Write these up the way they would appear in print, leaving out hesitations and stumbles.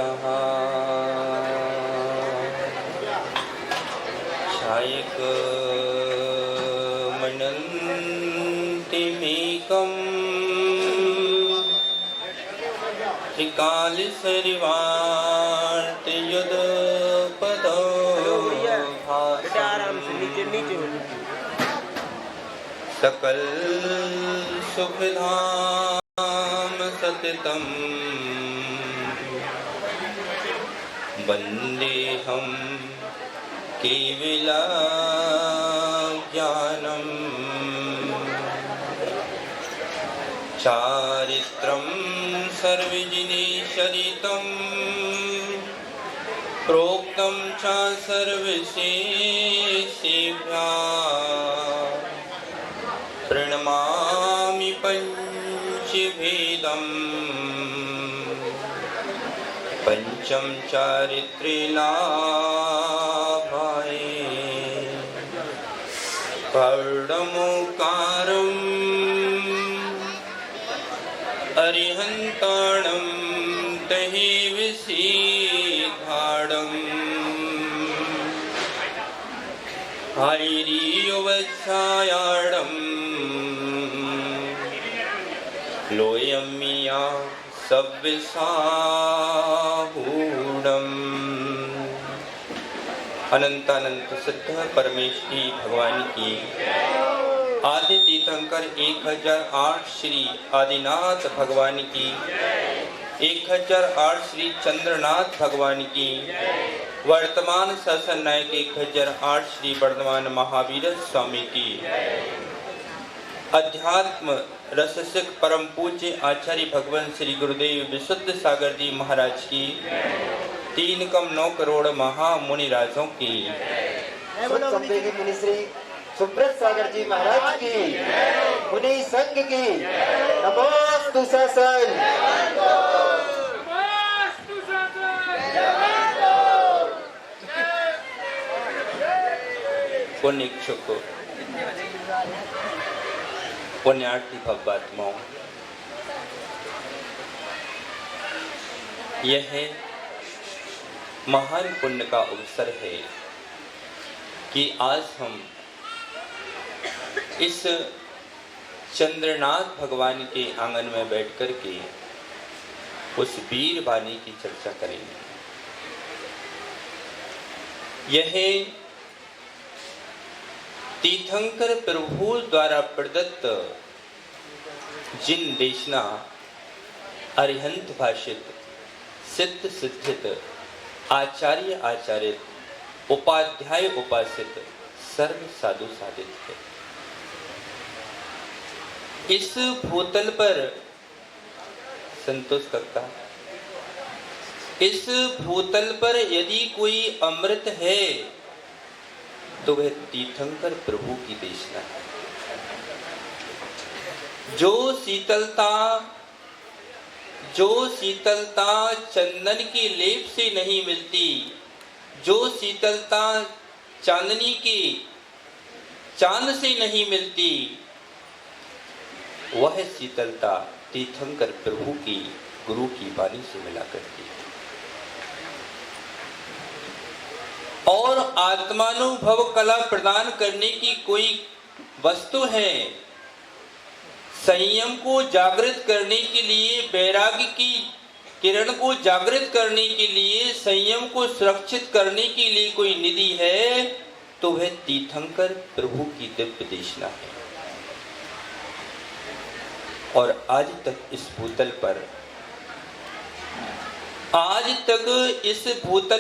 जहाँ छायक मनन्तिमेकम् त्रिकालसरिवार्तयुधपदो सकल सुखधाम सततम् वन्देऽहं केवलज्ञानम् चारित्रं सर्वजनैश्चरितं प्रोक्तं च सर्वशेषेभ्यः प्रणमामि पञ्चभेदम् पंचम चारित्रे लाभाय पर्णमोकारम् अरिहन्ताणं तहि विसीधाडम् हरिरियुवत्सायाडम् लोयमिया सव्यसाहूडम्। अनंतानंत सिद्ध परमेश्वरी भगवान की आदि तीर्थंकर 1008 श्री आदिनाथ भगवान की 1008 श्री चंद्रनाथ भगवान की वर्तमान शासन नायक 1008 श्री वर्धमान महावीर स्वामी की अध्यात्म रससिक परम पूज्य आचार्य भगवान श्री गुरुदेव विशुद्ध सागर जी महाराज की 3,9 करोड़ महामुनि राजों की मुनि श्री सुब्रत सागर जी महाराज की मुनि संघ की नमोस्तु शासन। पुण्यक्षुक पुण्यार्थी भगवात्माओं, यह महान पुण्य का अवसर है कि आज हम इस चंद्रनाथ भगवान के आंगन में बैठकर के उस वीर वाणी की चर्चा करेंगे। यह तीर्थंकर प्रभु द्वारा प्रदत्त जिन देशना अरिहंत भाषित सिद्ध सिद्धित आचार्य आचार्य उपाध्याय उपासित सर्व साधु साधित है। इस भूतल पर संतोष करता, इस भूतल पर यदि कोई अमृत है तो वह तीर्थंकर प्रभु की देशना है। जो शीतलता चंदन के लेप से नहीं मिलती, जो शीतलता चांदनी के चांद से नहीं मिलती, वह शीतलता तीर्थंकर प्रभु की गुरु की वाणी से मिला करती है। और आत्मानुभव कला प्रदान करने की कोई वस्तु है। संयम को जागृत करने के लिए, वैराग्य की किरण को जागृत करने के लिए, संयम को सुरक्षित करने के लिए कोई निधि है तो वह तीर्थंकर प्रभु की दिव्य देशना है। और आज तक इस भूतल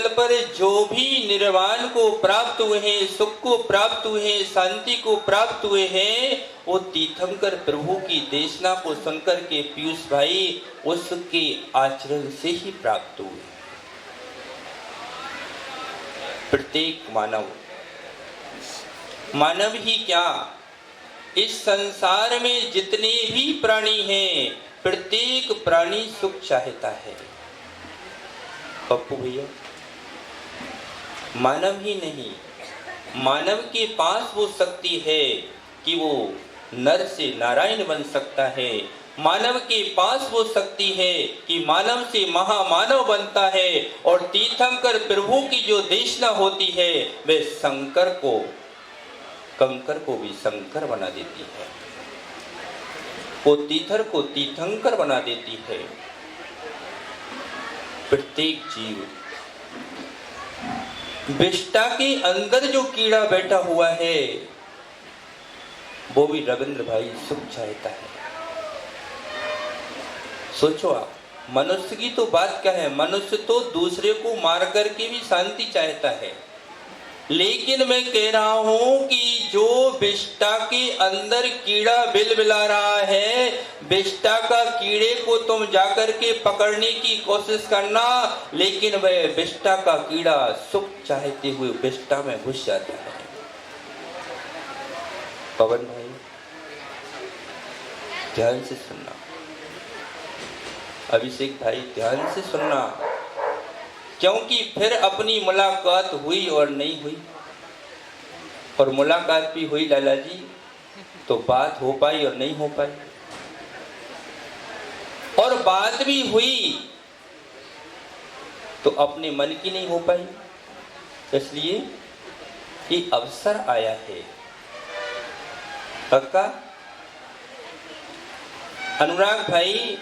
पर जो भी निर्वाण को प्राप्त हुए हैं, सुख को प्राप्त हुए हैं, शांति को प्राप्त हुए हैं, वो तीर्थंकर प्रभु की देशना को सुनकर के पीयूष भाई उसके आचरण से ही प्राप्त हुए। प्रत्येक मानव ही क्या, इस संसार में जितने भी प्राणी हैं, प्रत्येक प्राणी सुख चाहता है। पप्पू भैया, मानव ही नहीं, मानव के पास वो शक्ति है कि वो नर से नारायण बन सकता है, मानव के पास वो शक्ति है कि मानव से महामानव बनता है और तीर्थंकर प्रभु की जो देशना होती है वे शंकर को, कंकर को भी शंकर बना देती है, वो तीर्थर को तीर्थंकर बना देती है। प्रत्येक जीव, विष्टा के अंदर जो कीड़ा बैठा हुआ है वो भी रविंद्र भाई सुख चाहता है। सोचो आप, मनुष्य की तो बात क्या है, मनुष्य तो दूसरे को मार करके भी शांति चाहता है, लेकिन मैं कह रहा हूं कि जो विष्टा के अंदर कीड़ा बिलबिला रहा है, विष्टा का कीड़े को तुम जाकर के पकड़ने की कोशिश करना, लेकिन वह विष्टा का कीड़ा सुख चाहते हुए विष्टा में घुस जाता है। पवन भाई ध्यान से सुनना, अभिषेक भाई ध्यान से सुनना, क्योंकि फिर अपनी मुलाकात हुई और नहीं हुई, और मुलाकात भी हुई लाला जी तो बात हो पाई और नहीं हो पाई, और बात भी हुई तो अपने मन की नहीं हो पाई। इसलिए ये अवसर आया है। पक्का अनुराग भाई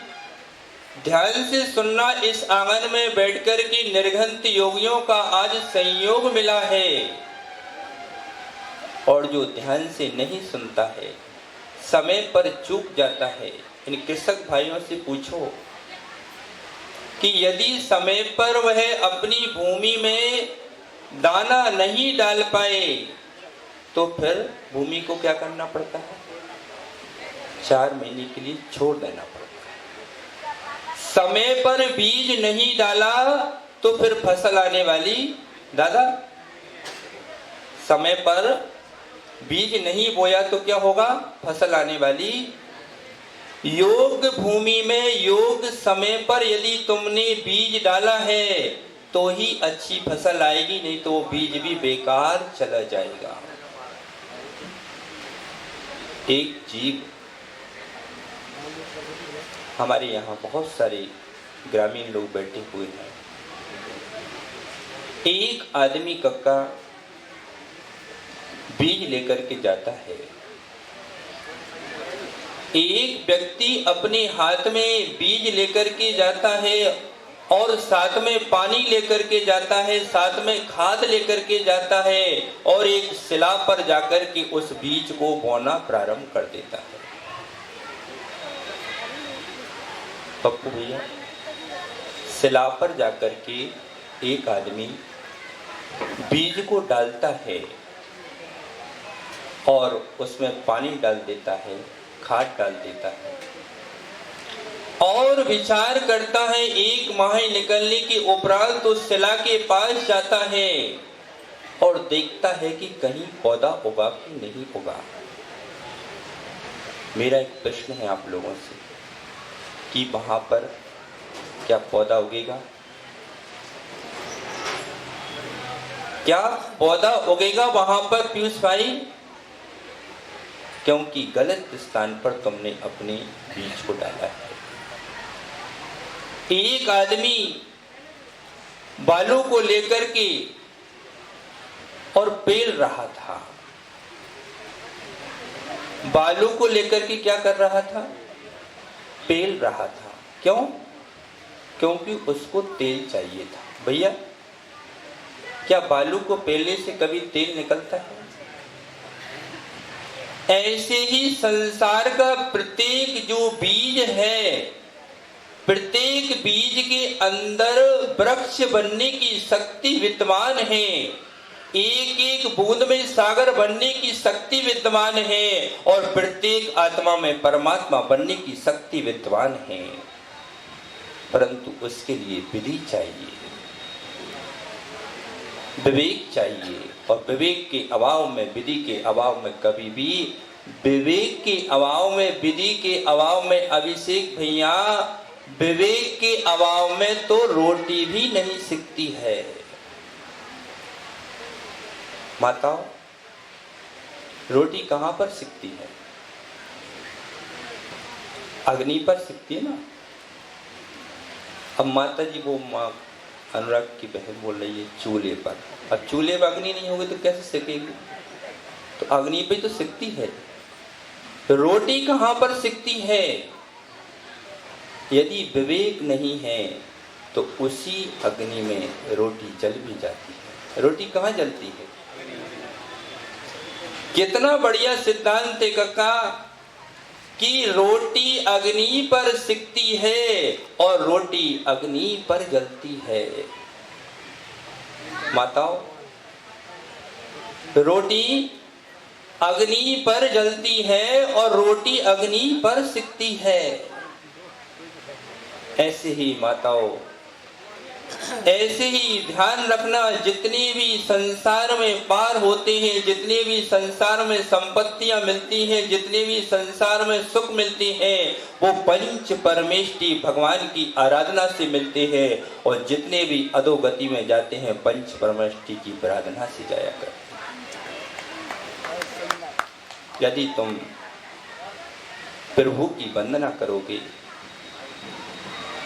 ध्यान से सुनना, इस आंगन में बैठकर के निर्घंत योगियों का आज संयोग मिला है, और जो ध्यान से नहीं सुनता है, समय पर चूक जाता है। इन कृषक भाइयों से पूछो कि यदि समय पर वह अपनी भूमि में दाना नहीं डाल पाए तो फिर भूमि को क्या करना पड़ता है, 4 महीने के लिए छोड़ देना पड़ता है। समय पर बीज नहीं डाला तो फिर फसल आने वाली, दादा समय पर बीज नहीं बोया तो क्या होगा, फसल आने वाली। योग भूमि में योग समय पर यदि तुमने बीज डाला है तो ही अच्छी फसल आएगी, नहीं तो वो बीज भी बेकार चला जाएगा। एक जीव, हमारे यहाँ बहुत सारे ग्रामीण लोग बैठे हुए हैं, एक आदमी कक्का बीज लेकर के जाता है, एक व्यक्ति अपने हाथ में बीज लेकर के जाता है और साथ में पानी लेकर के जाता है, साथ में खाद लेकर के जाता है, और एक शिला पर जाकर के उस बीज को बोना प्रारंभ कर देता है। पप्पू भैया, शिला पर जाकर के एक आदमी बीज को डालता है और उसमें पानी डाल देता है, खाद डाल देता है, और विचार करता है। 1 माह निकलने के उपरांत तो शिला के पास जाता है और देखता है कि कहीं पौधा उगा कि नहीं उगा। मेरा एक प्रश्न है आप लोगों से कि वहां पर क्या पौधा उगेगा? क्या पौधा उगेगा वहां पर पीयूष भाई? क्योंकि गलत स्थान पर तुमने अपने बीज को डाला है। एक आदमी बालू को लेकर के और पेल रहा था, बालू को लेकर के क्या कर रहा था, पेल रहा था। क्यों? क्योंकि उसको तेल चाहिए था। भैया, क्या बालू को पेलने से कभी तेल निकलता है? ऐसे ही संसार का प्रत्येक जो बीज है, प्रत्येक बीज के अंदर वृक्ष बनने की शक्ति विद्यमान है, एक एक बूंद में सागर बनने की शक्ति विद्यमान है, और प्रत्येक आत्मा में परमात्मा बनने की शक्ति विद्यमान है। परंतु उसके लिए विधि चाहिए, विवेक चाहिए, और विवेक के अभाव में, विधि के अभाव में कभी भी, विवेक के अभाव में, विधि के अभाव में, अभिषेक भैया, विवेक के अभाव में तो रोटी भी नहीं सिकती है। माताओं, रोटी कहां पर सिकती है? अग्नि पर सिकती है ना। अब माता जी वो माँ अनुराग की बहन बोल रही है चूल्हे पर, अब चूल्हे पर अग्नि नहीं होगी तो कैसे सिकेगी, तो अग्नि पे तो सिकती है। रोटी कहां पर सिकती है? यदि विवेक नहीं है तो उसी अग्नि में रोटी जल भी जाती है। रोटी कहां जलती है? कितना बढ़िया सिद्धांत है काका कि रोटी अग्नि पर सिकती है और रोटी अग्नि पर जलती है। माताओं, रोटी अग्नि पर जलती है और रोटी अग्नि पर सिकती है। ऐसे ही माताओं, ऐसे ही ध्यान रखना, जितने भी संसार में पार होते हैं, जितने भी संसार में संपत्तियां मिलती हैं, जितने भी संसार में सुख मिलते हैं, वो पंच परमेष्टि भगवान की आराधना से मिलते हैं। और जितने भी अधोगति में जाते हैं पंच परमेष्टि की आराधना से जाया करते हैं। यदि तुम प्रभु की वंदना करोगे,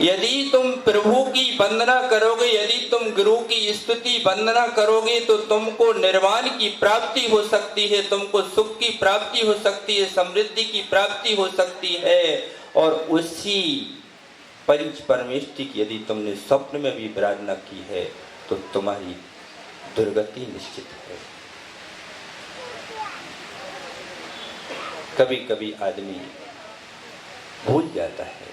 यदि तुम प्रभु की वंदना करोगे, यदि तुम गुरु की स्तुति वंदना करोगे तो तुमको निर्वाण की प्राप्ति हो सकती है, तुमको सुख की प्राप्ति हो सकती है, समृद्धि की प्राप्ति हो सकती है। और उसी पंच परमेष्टि की यदि तुमने स्वप्न में भी प्रार्थना की है तो तुम्हारी दुर्गति निश्चित है। कभी कभी आदमी भूल जाता है,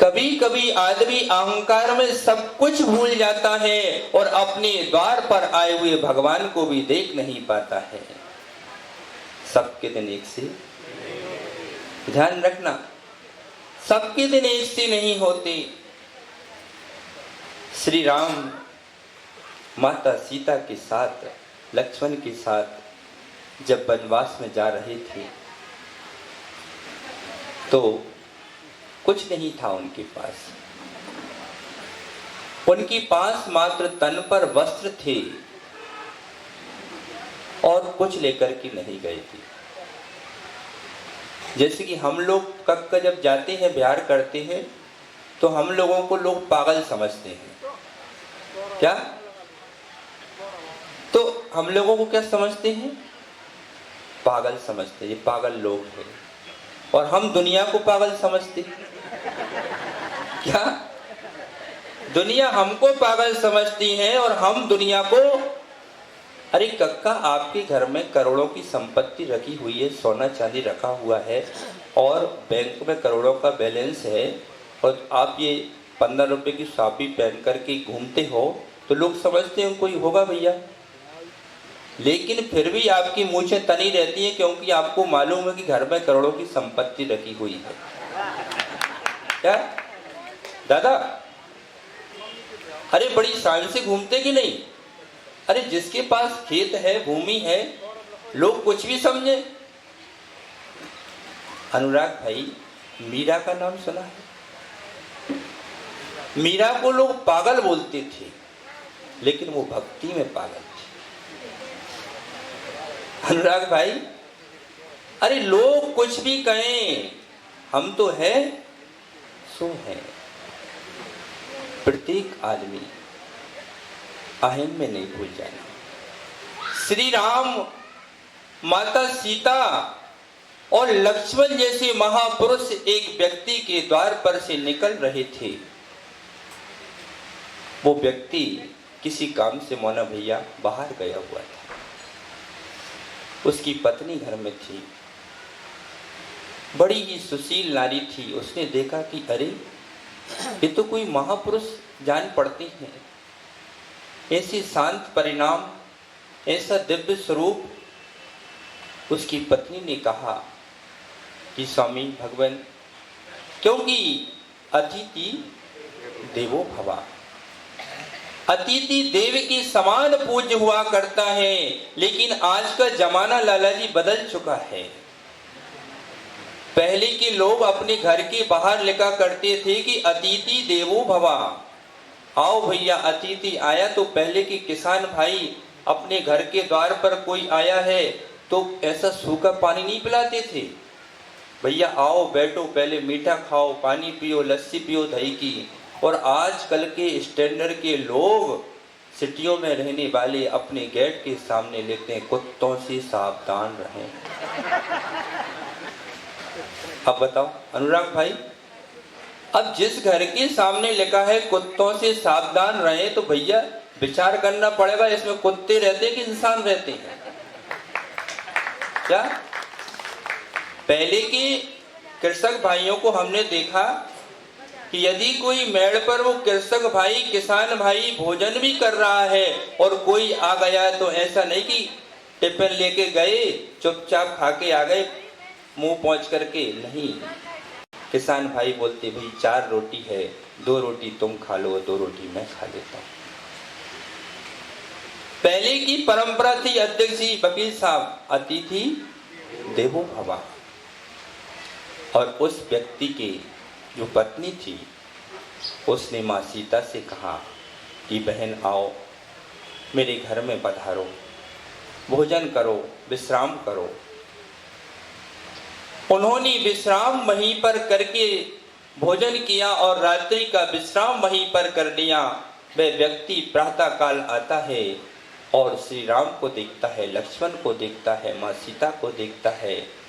कभी कभी आदमी अहंकार में सब कुछ भूल जाता है और अपने द्वार पर आए हुए भगवान को भी देख नहीं पाता है। सबके दिन एक से, ध्यान रखना, सबके दिन एक से नहीं होते। श्री राम माता सीता के साथ, लक्ष्मण के साथ जब वनवास में जा रहे थे तो कुछ नहीं था उनके पास। उनके पास मात्र तन पर वस्त्र थे और कुछ लेकर के नहीं गए थे। जैसे कि हम लोग कक्का जब जाते हैं, बिहार करते हैं, तो हम लोगों को लोग पागल समझते हैं। क्या? तो हम लोगों को क्या समझते हैं? पागल समझते हैं, ये पागल लोग हैं। और हम दुनिया को पागल समझते हैं। क्या? दुनिया हमको पागल समझती है और हम दुनिया को, अरे कक्का आपके घर में करोड़ों की संपत्ति रखी हुई है, सोना चांदी रखा हुआ है और बैंक में करोड़ों का बैलेंस है और आप ये 15 रुपए की सापी पहन करके घूमते हो तो लोग समझते हैं कोई होगा भैया। लेकिन फिर भी आपकी मूंछें तनी रहती हैं क्योंकि आपको मालूम है कि घर में करोड़ों की संपत्ति रखी हुई है। क्या दादा? अरे बड़ी शान से घूमते कि नहीं? अरे जिसके पास खेत है, भूमि है, लोग कुछ भी समझे। अनुराग भाई, मीरा का नाम सुना है? मीरा को लोग पागल बोलते थे लेकिन वो भक्ति में पागल थी। अनुराग भाई, अरे लोग कुछ भी कहें, हम तो है सो है। प्रत्येक आदमी अहम में नहीं भूल जाना। श्री राम, माता सीता और लक्ष्मण जैसे महापुरुष एक व्यक्ति के द्वार पर से निकल रहे थे। वो व्यक्ति किसी काम से मोना भैया बाहर गया हुआ था। उसकी पत्नी घर में थी, बड़ी ही सुशील नारी थी। उसने देखा कि अरे ये तो कोई महापुरुष जान पड़ते हैं। ऐसी शांत परिणाम, ऐसा दिव्य स्वरूप। उसकी पत्नी ने कहा कि स्वामी भगवान, क्योंकि अतिथि देवो भवा, अतिथि देव के समान पूज्य हुआ करता है। लेकिन आज का जमाना लाला जी बदल चुका है। पहले के लोग अपने घर के बाहर लिखा करते थे कि अतिथि देवो भवा। आओ भैया, अतिथि आया तो पहले के किसान भाई अपने घर के द्वार पर कोई आया है तो ऐसा सूखा पानी नहीं पिलाते थे, भैया आओ बैठो, पहले मीठा खाओ, पानी पियो, लस्सी पियो दही की। और मीठा खाओ, पानी पियो, लस्सी पियो दही की। और आजकल के स्टैंडर्ड के लोग सिटियों में रहने वाले अपने गेट के सामने लिखते हैं कुत्तों से सावधान रहें। अब बताओ अनुराग भाई, अब जिस घर के सामने लिखा है कुत्तों से सावधान रहें, तो भैया विचार करना पड़ेगा इसमें कुत्ते रहते हैं कि इंसान रहते हैं? क्या पहले के कृषक भाइयों को हमने देखा कि यदि कोई मेड़ पर वो कृषक भाई, किसान भाई भोजन भी कर रहा है और कोई आ गया, तो ऐसा नहीं कि टिफिन लेके गए चुपचाप खा के आ गए मुंह पहुंच करके, नहीं। किसान भाई बोलते भाई 4 रोटी है, 2 रोटी तुम खा लो, 2 रोटी मैं खा लेता हूं। पहले की परंपरा थी, अध्यक्ष जी वकील साहब, अतिथि देवो भव। और उस व्यक्ति की जो पत्नी थी उसने माँ सीता से कहा कि बहन आओ मेरे घर में पधारो, भोजन करो, विश्राम करो। उन्होंने विश्राम वहीं पर करके भोजन किया और रात्रि का विश्राम वहीं पर कर लिया। वह व्यक्ति प्रातः काल आता है और श्री राम को देखता है, लक्ष्मण को देखता है, माँ सीता को देखता है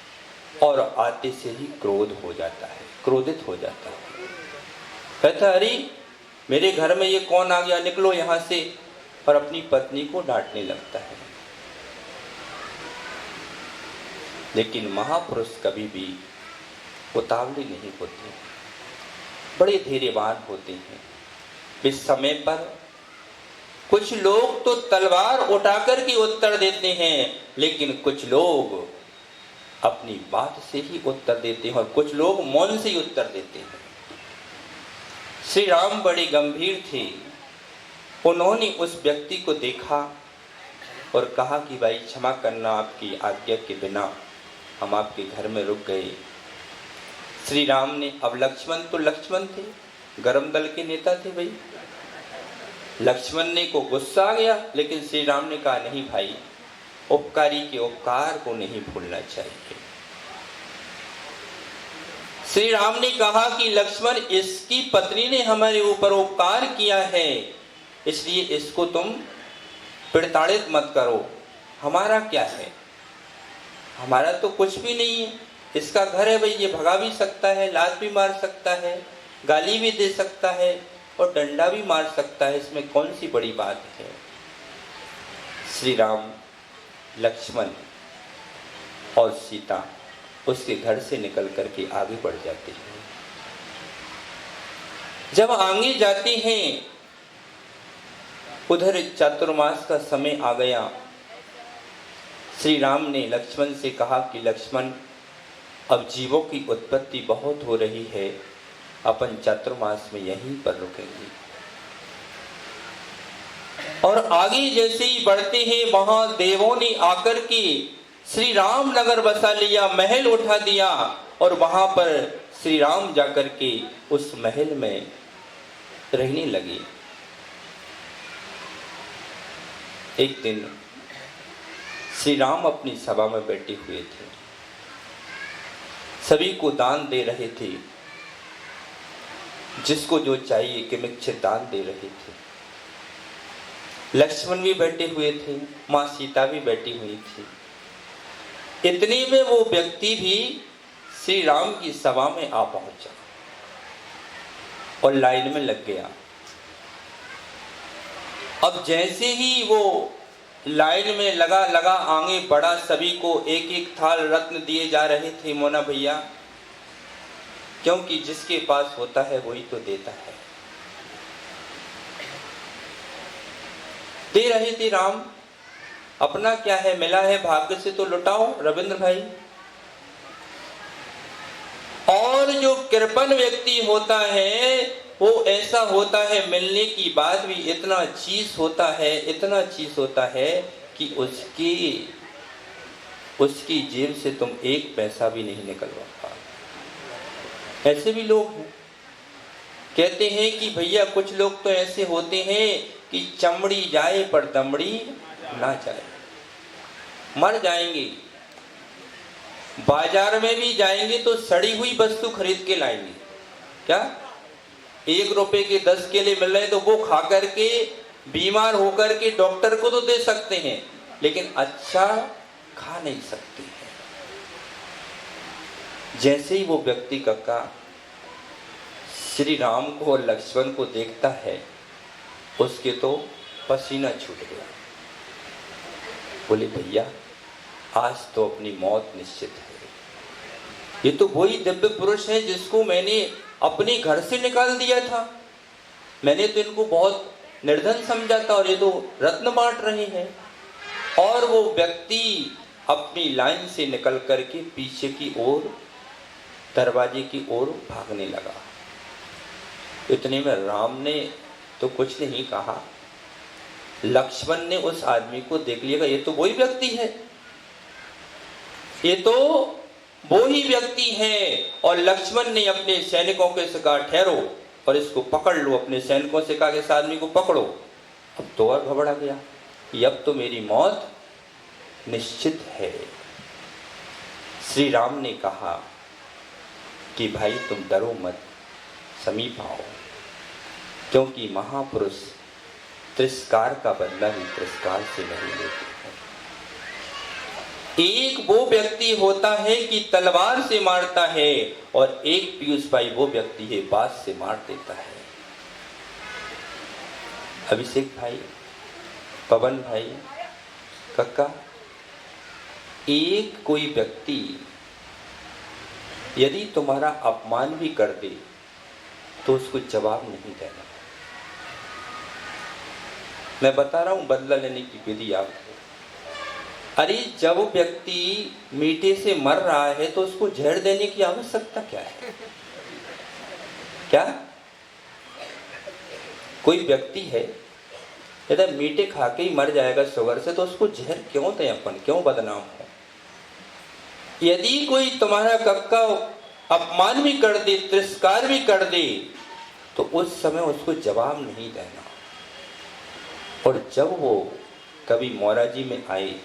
और आते से ही क्रोध हो जाता है, क्रोधित हो जाता है। कहता अरे मेरे घर में ये कौन आ गया, निकलो यहाँ से, और अपनी पत्नी को डांटने लगता है। लेकिन महापुरुष कभी भी उतावले नहीं होते, बड़े धैर्यवान होते हैं। इस समय पर कुछ लोग तो तलवार उठाकर के उत्तर देते हैं, लेकिन कुछ लोग अपनी बात से ही उत्तर देते हैं और कुछ लोग मौन से ही उत्तर देते हैं। श्री राम बड़े गंभीर थे। उन्होंने उस व्यक्ति को देखा और कहा कि भाई क्षमा करना, आपकी आज्ञा के बिना हम आपके घर में रुक गए। श्री राम ने, अब लक्ष्मण थे, गरम दल के नेता थे भाई, लक्ष्मण ने को गुस्सा आ गया, लेकिन श्री राम ने कहा नहीं भाई, उपकारी के उपकार को नहीं भूलना चाहिए। श्री राम ने कहा कि लक्ष्मण, इसकी पत्नी ने हमारे ऊपर उपकार किया है, इसलिए इसको तुम प्रताड़ित मत करो। हमारा क्या है, हमारा तो कुछ भी नहीं है, इसका घर है भाई, ये भगा भी सकता है, लात भी मार सकता है, गाली भी दे सकता है और डंडा भी मार सकता है, इसमें कौन सी बड़ी बात है। श्री राम, लक्ष्मण और सीता उसके घर से निकल करके आगे बढ़ जाते हैं। जब आगे जाते हैं उधर चातुर्मास का समय आ गया। श्री राम ने लक्ष्मण से कहा कि लक्ष्मण, अब जीवों की उत्पत्ति बहुत हो रही है, अपन चातुर्मास में यहीं पर रुकेंगे। और आगे जैसे ही बढ़ते हैं वहां देवों ने आकर के श्री राम नगर बसा लिया, महल उठा दिया और वहां पर श्री राम जाकर के उस महल में रहने लगे। एक दिन श्री राम अपनी सभा में बैठे हुए थे, सभी को दान दे रहे थे, जिसको जो चाहिए किमिच्छित दान दे रहे थे। लक्ष्मण भी बैठे हुए थे, माँ सीता भी बैठी हुई थी। इतने में वो व्यक्ति भी श्री राम की सभा में आ पहुंचा और लाइन में लग गया। अब जैसे ही वो लाइन में लगा आगे बढ़ा, सभी को एक एक थाल रत्न दिए जा रहे थे मोना भैया, क्योंकि जिसके पास होता है वही तो देता है। दे रहे थे राम, अपना क्या है, मिला है भाग्य से तो लुटाओ रविंद्र भाई। और जो कृपण व्यक्ति होता है वो ऐसा होता है, मिलने की बाद भी इतना चीज होता है कि उसकी जेब से तुम एक पैसा भी नहीं निकलवा पा। ऐसे भी लोग हैं। कहते हैं कि भैया कुछ लोग तो ऐसे होते हैं कि चमड़ी जाए पर दमड़ी ना जाए, मर जाएंगे बाजार में भी जाएंगे तो सड़ी हुई वस्तु खरीद के लाएंगे। क्या 1 रुपए के 10 केले मिल रहे हैं तो वो खा करके बीमार होकर के डॉक्टर को तो दे सकते हैं, लेकिन अच्छा खा नहीं सकते हैं। जैसे ही वो व्यक्ति काका श्री राम को और लक्ष्मण को देखता है, उसके तो पसीना छूट गया। बोले भैया आज तो अपनी मौत निश्चित है। ये तो वही दिव्य पुरुष है जिसको मैंने अपने घर से निकाल दिया था। मैंने तो इनको बहुत निर्धन समझा था और ये तो रत्न बांट रहे हैं। और वो व्यक्ति अपनी लाइन से निकल करके पीछे की ओर दरवाजे की ओर भागने लगा। इतने में राम ने तो कुछ नहीं कहा, लक्ष्मण ने उस आदमी को देख लिया, ये तो वही व्यक्ति है, ये तो वो ही व्यक्ति है। और लक्ष्मण ने अपने सैनिकों के से कहा ठहरो और इसको पकड़ लो। अपने सैनिकों से कहा कि इस आदमी को पकड़ो। अब तो और घबरा गया कि अब तो मेरी मौत निश्चित है। श्री राम ने कहा कि भाई तुम डरो मत, समीप आओ, क्योंकि महापुरुष तिरस्कार का बदला भी तिरस्कार से नहीं लेते हैं। एक वो व्यक्ति होता है कि तलवार से मारता है और एक पीयूष भाई वो व्यक्ति है बात से मार देता है। अभिषेक भाई, पवन भाई, काका, एक कोई व्यक्ति यदि तुम्हारा अपमान भी कर दे तो उसको जवाब नहीं देना। मैं बता रहा हूं बदला लेने की विधि आपको। अरे जब व्यक्ति मीठे से मर रहा है तो उसको जहर देने की आवश्यकता क्या है? क्या कोई व्यक्ति है यदि मीठे खा के ही मर जाएगा शुगर से, तो उसको जहर क्यों दें अपन, क्यों बदनाम हो? यदि कोई तुम्हारा कक्का अपमान भी कर दे, तिरस्कार भी कर दे, तो उस समय उसको जवाब नहीं देना। और जब वो कभी मोराजी में आए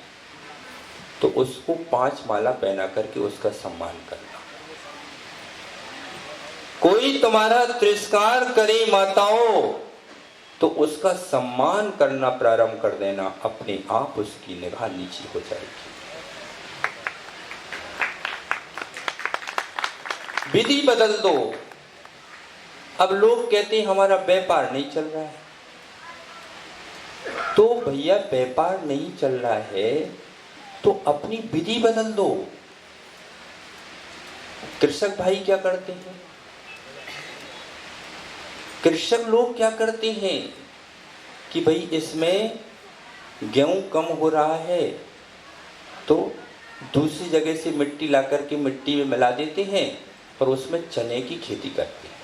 तो उसको 5 माला पहना करके उसका सम्मान करना। कोई तुम्हारा तिरस्कार करे माताओं तो उसका सम्मान करना प्रारंभ कर देना, अपने आप उसकी निगाह नीची हो जाएगी। विधि बदल दो। अब लोग कहते हैं हमारा व्यापार नहीं चल रहा है, तो भैया व्यापार नहीं चल रहा है तो अपनी विधि बदल दो। कृषक भाई क्या करते हैं, कृषक लोग क्या करते हैं कि भाई इसमें गेहूं कम हो रहा है तो दूसरी जगह से मिट्टी ला करके मिट्टी में मिला देते हैं और उसमें चने की खेती करते हैं।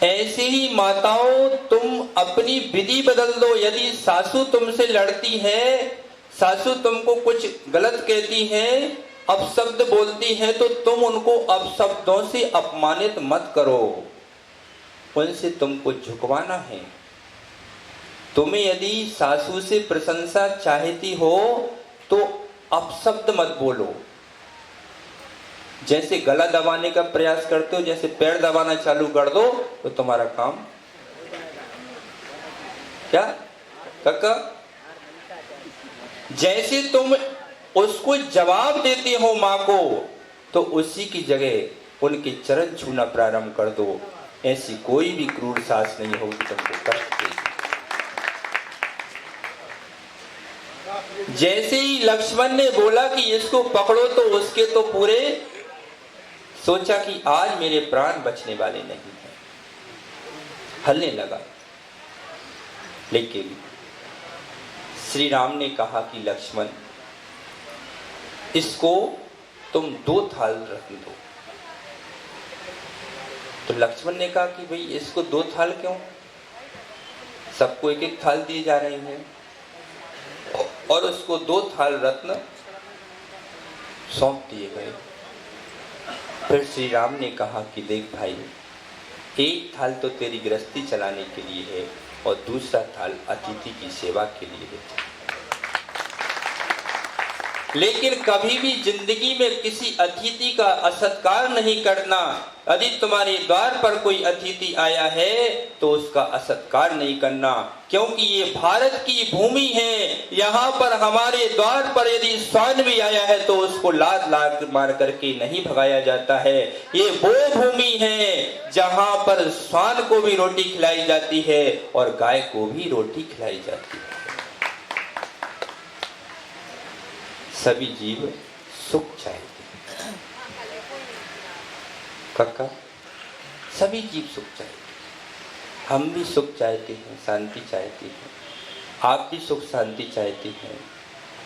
ऐसे ही माताओं तुम अपनी विधि बदल दो। यदि सासू तुमसे लड़ती है, सासू तुमको कुछ गलत कहती है, अपशब्द बोलती है, तो तुम उनको अपशब्दों से अपमानित मत करो, उनसे तुमको झुकवाना है। तुम्हें यदि सासू से प्रशंसा चाहती हो तो अपशब्द मत बोलो। जैसे गला दबाने का प्रयास करते हो, जैसे पैर दबाना चालू कर दो तो तुम्हारा काम क्या काका? जैसे तुम उसको जवाब देते हो माँ को, तो उसी की जगह उनके चरण छूना प्रारंभ कर दो। ऐसी कोई भी क्रूर सास नहीं होगी तुमको कष्ट देगी। जैसे ही लक्ष्मण ने बोला कि इसको पकड़ो, तो उसके तो पूरे सोचा कि आज मेरे प्राण बचने वाले नहीं हैं, हलने लगा। लेकिन श्री राम ने कहा कि लक्ष्मण इसको तुम 2 थाल रख दो। तो लक्ष्मण ने कहा कि भाई इसको 2 थाल क्यों, सबको 1-1 थाल दिए जा रहे हैं। और उसको 2 थाल रत्न सौंप दिए गए। फिर श्री राम ने कहा कि देख भाई, 1 थाल तो तेरी गृहस्थी चलाने के लिए है और दूसरा थाल अतिथि की सेवा के लिए है। लेकिन कभी भी जिंदगी में किसी अतिथि का असत्कार नहीं करना। यदि तुम्हारे द्वार पर कोई अतिथि आया है तो उसका असत्कार नहीं करना, क्योंकि ये भारत की भूमि है। यहाँ पर हमारे द्वार पर यदि श्वान भी आया है तो उसको लात लात मार करके नहीं भगाया जाता है। ये वो भूमि है जहाँ पर श्वान को भी रोटी खिलाई जाती है और गाय को भी रोटी खिलाई जाती है। सभी जीव सुख चाहते हैं काका, सभी जीव सुख चाहते हैं। हम भी सुख चाहते हैं, शांति चाहते हैं, आप भी सुख शांति चाहते हैं,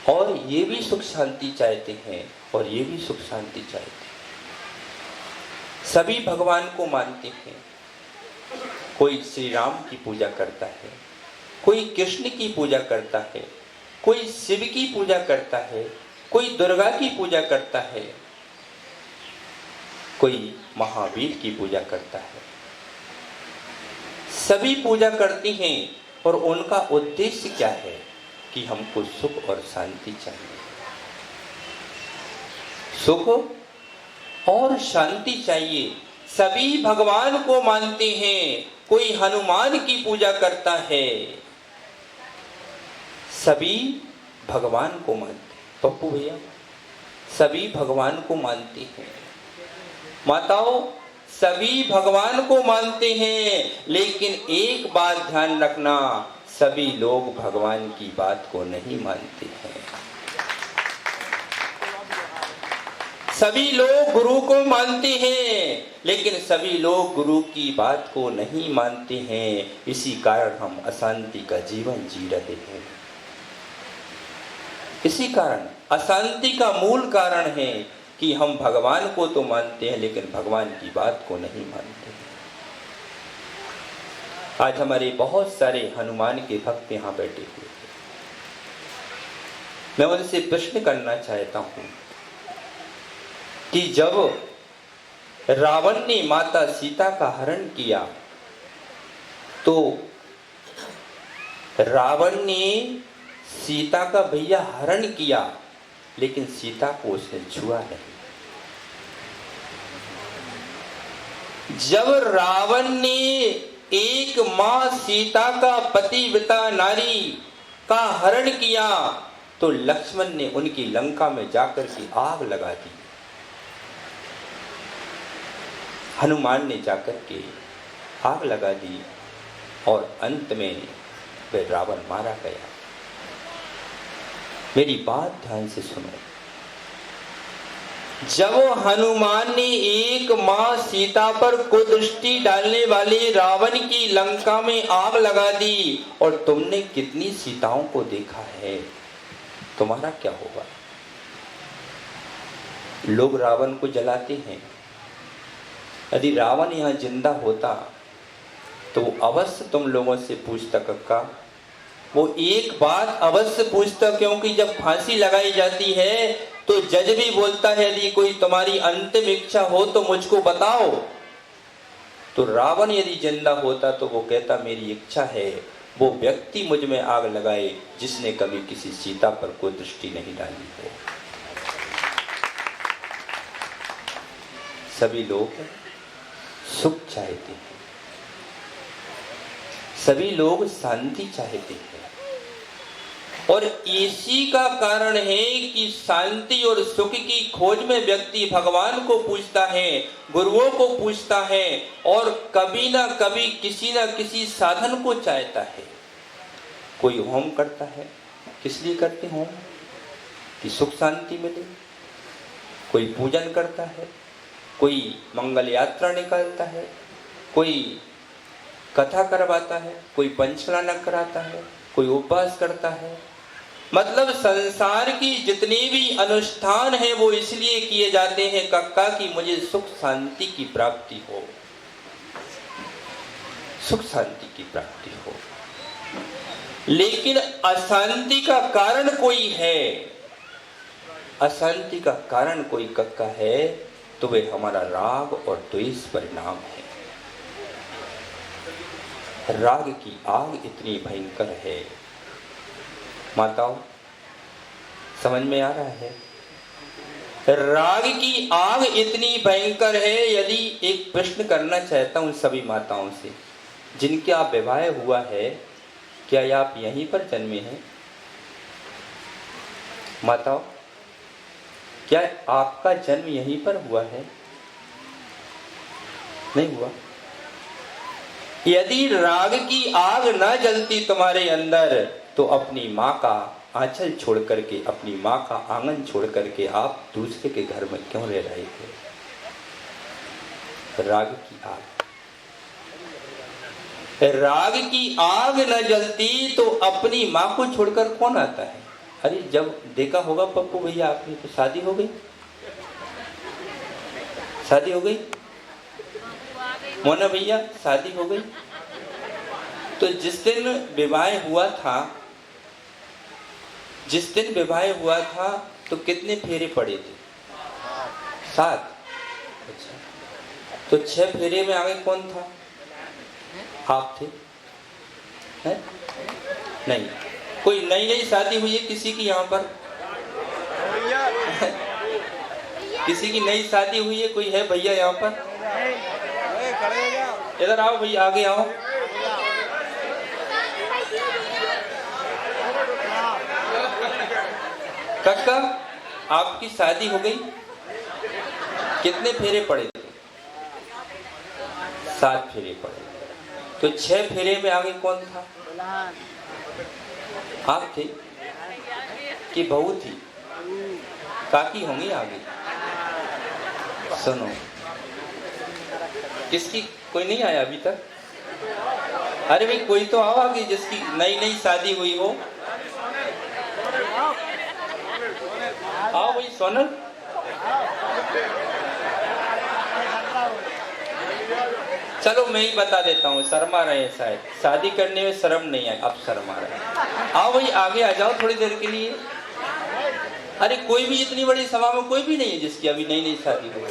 और ये भी सुख शांति चाहते हैं, और ये भी सुख शांति चाहते हैं। सभी भगवान को मानते हैं। कोई श्री राम की पूजा करता है, कोई कृष्ण की पूजा करता है, कोई शिव की पूजा करता है, कोई दुर्गा की पूजा करता है, कोई महावीर की पूजा करता है। सभी पूजा करती हैं और उनका उद्देश्य क्या है कि हमको सुख और शांति चाहिए। सुख और शांति चाहिए। सभी भगवान को मानते हैं। कोई हनुमान की पूजा करता है। सभी भगवान को मानते हैं। पप्पू भैया, सभी भगवान को मानते हैं। माताओं, सभी भगवान को मानते हैं, लेकिन एक बात ध्यान रखना, सभी लोग भगवान की बात को नहीं मानते हैं। सभी लोग गुरु को मानते हैं, लेकिन सभी लोग गुरु की बात को नहीं मानते हैं। इसी कारण हम अशांति का जीवन जी रहे हैं। इसी कारण अशांति का मूल कारण है कि हम भगवान को तो मानते हैं, लेकिन भगवान की बात को नहीं मानते हैं। आज हमारे बहुत सारे हनुमान के भक्त यहाँ बैठे हुए हैं। मैं उनसे प्रश्न करना चाहता हूँ कि जब रावण ने माता सीता का हरण किया तो रावण ने सीता का भैया हरण किया, लेकिन सीता को उसने छुआ नहीं। जब रावण ने एक मां सीता का पतिव्रता नारी का हरण किया तो लक्ष्मण ने उनकी लंका में जाकर के आग लगा दी। हनुमान ने जाकर के आग लगा दी और अंत में वह रावण मारा गया। मेरी बात ध्यान से सुनो। जब हनुमान ने एक मां सीता पर कुदृष्टि डालने वाले रावण की लंका में आग लगा दी, और तुमने कितनी सीताओं को देखा है, तुम्हारा क्या होगा? लोग रावण को जलाते हैं। यदि रावण यहां जिंदा होता तो अवश्य तुम लोगों से पूछता कक्का, वो एक बात अवश्य पूछता, क्योंकि जब फांसी लगाई जाती है तो जज भी बोलता है यदि कोई तुम्हारी अंतिम इच्छा हो तो मुझको बताओ। तो रावण यदि जिंदा होता तो वो कहता मेरी इच्छा है वो व्यक्ति मुझ में आग लगाए जिसने कभी किसी सीता पर कोई दृष्टि नहीं डाली हो। सभी लोग सुख चाहते हैं, सभी लोग शांति चाहते हैं, और इसी का कारण है कि शांति और सुख की खोज में व्यक्ति भगवान को पूछता है, गुरुओं को पूछता है, और कभी ना कभी किसी ना किसी साधन को चाहता है। कोई होम करता है, किस लिए करते होम? कि सुख शांति मिले। कोई पूजन करता है, कोई मंगल यात्रा निकालता है, कोई कथा करवाता है, कोई पंचलाना कराता है, कोई उपवास करता है। मतलब संसार की जितने भी अनुष्ठान हैं वो इसलिए किए जाते हैं कक्का कि मुझे सुख शांति की प्राप्ति हो, सुख शांति की प्राप्ति हो। लेकिन अशांति का कारण कोई है, अशांति का कारण कोई कक्का है तो वे हमारा राग और द्वेष परिणाम है। राग की आग इतनी भयंकर है। माताओं, समझ में आ रहा है? राग की आग इतनी भयंकर है। यदि एक प्रश्न करना चाहता हूं सभी माताओं से, जिनके आप विवाह हुआ है, क्या आप यहीं पर जन्मे हैं? माताओं, क्या आपका जन्म यहीं पर हुआ है? नहीं हुआ। यदि राग की आग न जलती तुम्हारे अंदर, तो अपनी माँ का आंचल छोड़ करके, अपनी माँ का आंगन छोड़ करके आप दूसरे के घर में क्यों रह रहे थे? राग की आग, राग की आग न जलती तो अपनी माँ को छोड़कर कौन आता है? अरे जब देखा होगा पप्पू भैया आपने, तो शादी हो गई, शादी हो गई, मोना भैया शादी हो गई। तो जिस दिन विवाह हुआ था, जिस दिन विवाह हुआ था, तो कितने फेरे पड़े थे? 7। अच्छा, तो 6 फेरे में आगे कौन था? आप थे? है? नहीं। कोई नई नई शादी हुई है किसी की यहाँ पर? किसी की नई शादी हुई है? कोई है भैया यहाँ पर? इधर आओ भैया, आगे आओ। काका, आपकी शादी हो गई, कितने फेरे पड़े थे? 7 फेरे पड़े। तो 6 फेरे में आगे कौन था? आप थे कि बहू थी? काकी होंगी आगे। सुनो, किसकी कोई नहीं आया अभी तक? अरे भाई कोई तो आओ आगे, जिसकी नई नई शादी हुई हो। आओ भाई सोनल। चलो मैं ही बता देता हूँ, शर्मा रहे हैं शायद, शादी करने में शर्म नहीं है, अब शर्मा रहे। आओ भाई आगे आ जाओ थोड़ी देर के लिए। अरे कोई भी इतनी बड़ी सभा में कोई भी नहीं है जिसकी अभी नई नई शादी हुई।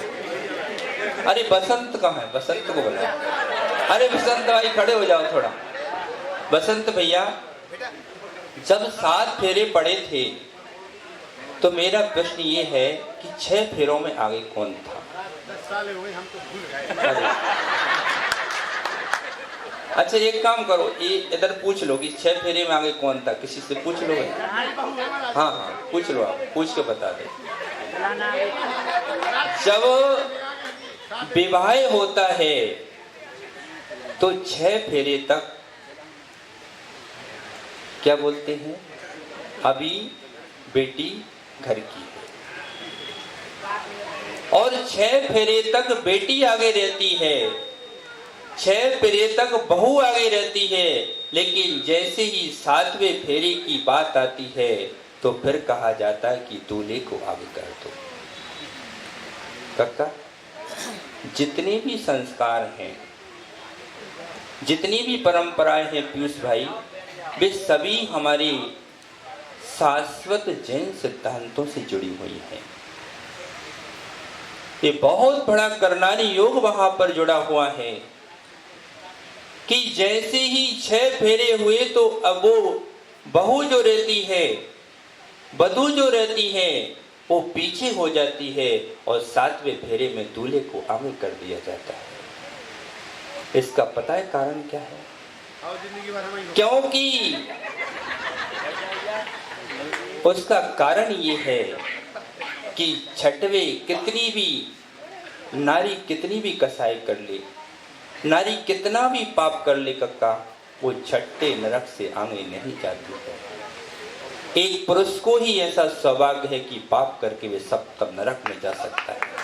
अरे बसंत कहाँ है? बसंत को बुला। अरे बसंत भाई खड़े हो जाओ थोड़ा। बसंत भैया, जब 7 फेरे पड़े थे, तो मेरा प्रश्न ये है कि 6 फेरों में आगे कौन था? 10 साल हुए, हम तो भूल गए। अच्छा एक काम करो, ये इधर पूछ लो कि 6 फेरे में आगे कौन था, किसी से पूछ लो। हाँ हाँ पूछ लो, आप पूछ के बता दे। जब विवाह होता है तो 6 फेरे तक क्या बोलते हैं? अभी बेटी घर की है, और 6 फेरे तक बेटी आगे रहती है, 6 फेरे तक बहू आगे रहती है। लेकिन जैसे ही 7वें फेरे की बात आती है, तो फिर कहा जाता है कि दूल्हे को आगे कर दो। काका, जितने भी संस्कार हैं, जितनी भी परंपराएं हैं पीयूष भाई, वे सभी हमारे शाश्वत जैन सिद्धांतों से जुड़ी हुई हैं। ये बहुत बड़ा करनानी योग वहां पर जुड़ा हुआ है कि जैसे ही 6 फेरे हुए, तो अब वो बहू जो रहती है, बधू जो रहती है, वो पीछे हो जाती है, और 7वें फेरे में दूल्हे को आगे कर दिया जाता है। इसका पता है कारण क्या है? क्योंकि उसका कारण ये है कि 6वें कितनी भी नारी, कितनी भी कसाई कर ले, नारी कितना भी पाप कर ले कक्का, वो 6ठे नरक से आगे नहीं जाती है। एक पुरुष को ही ऐसा सौभाग्य है कि पाप करके वे सप्तम नरक में जा सकता है।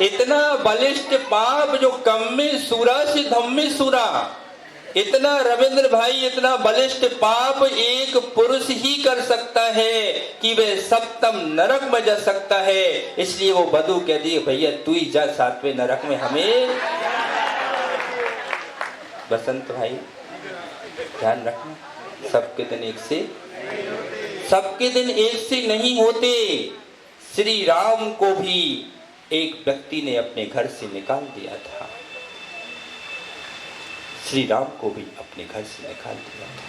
इतना बलिष्ठ पाप जो कम में सूरा से धम में सूरा, इतना रविंद्र भाई, इतना बलिष्ठ पाप एक पुरुष ही कर सकता है कि वह सप्तम नरक में जा सकता है। इसलिए वो बधू कह दी, भैया तू ही जा 7वें नरक में, हमें। बसंत भाई ध्यान रखना, सबके दिन एक से, सबके दिन एक से नहीं होते। श्री राम को भी एक व्यक्ति ने अपने घर से निकाल दिया था। श्री राम को भी अपने घर से निकाल दिया था।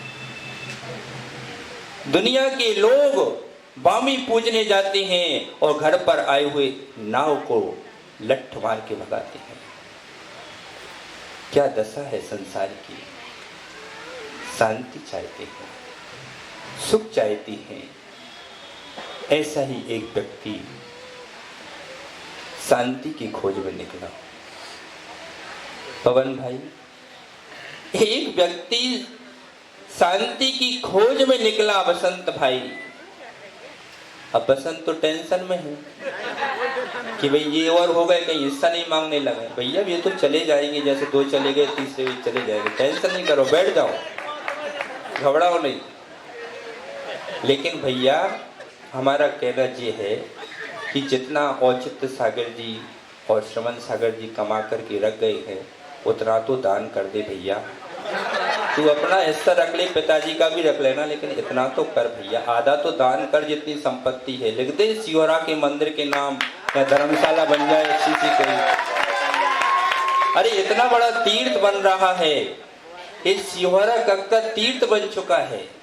दुनिया के लोग बामी पूजने जाते हैं और घर पर आए हुए नाव को लठ मार के भगाते हैं। क्या दशा है संसार की। शांति चाहते हैं, सुख चाहते हैं। ऐसा ही एक व्यक्ति शांति की खोज में निकला। पवन भाई, एक व्यक्ति शांति की खोज में निकला बसंत भाई। अब बसंत तो टेंशन में है कि भाई ये और हो गए, कहीं हिस्सा नहीं मांगने लगे। भैया ये तो चले जाएंगे, जैसे 2 चले गए, तीसरे भी चले जाएंगे। टेंशन नहीं करो, बैठ जाओ, घबराओ नहीं। लेकिन भैया हमारा कहना ये है कि जितना औचित्य सागर जी और श्रवण सागर जी कमा करके रख गए हैं, उतना तो दान कर दे भैया। तू अपना हिस्सा रख ले, पिताजी का भी रख लेना, लेकिन इतना तो कर भैया। आधा तो दान कर, जितनी संपत्ति है। लिख दे सियोरा के मंदिर के नाम, या धर्मशाला बन जाए अच्छी सी कोई। अरे इतना बड़ा तीर्थ बन रहा है, ये सियोरा कक्का तीर्थ बन चुका है,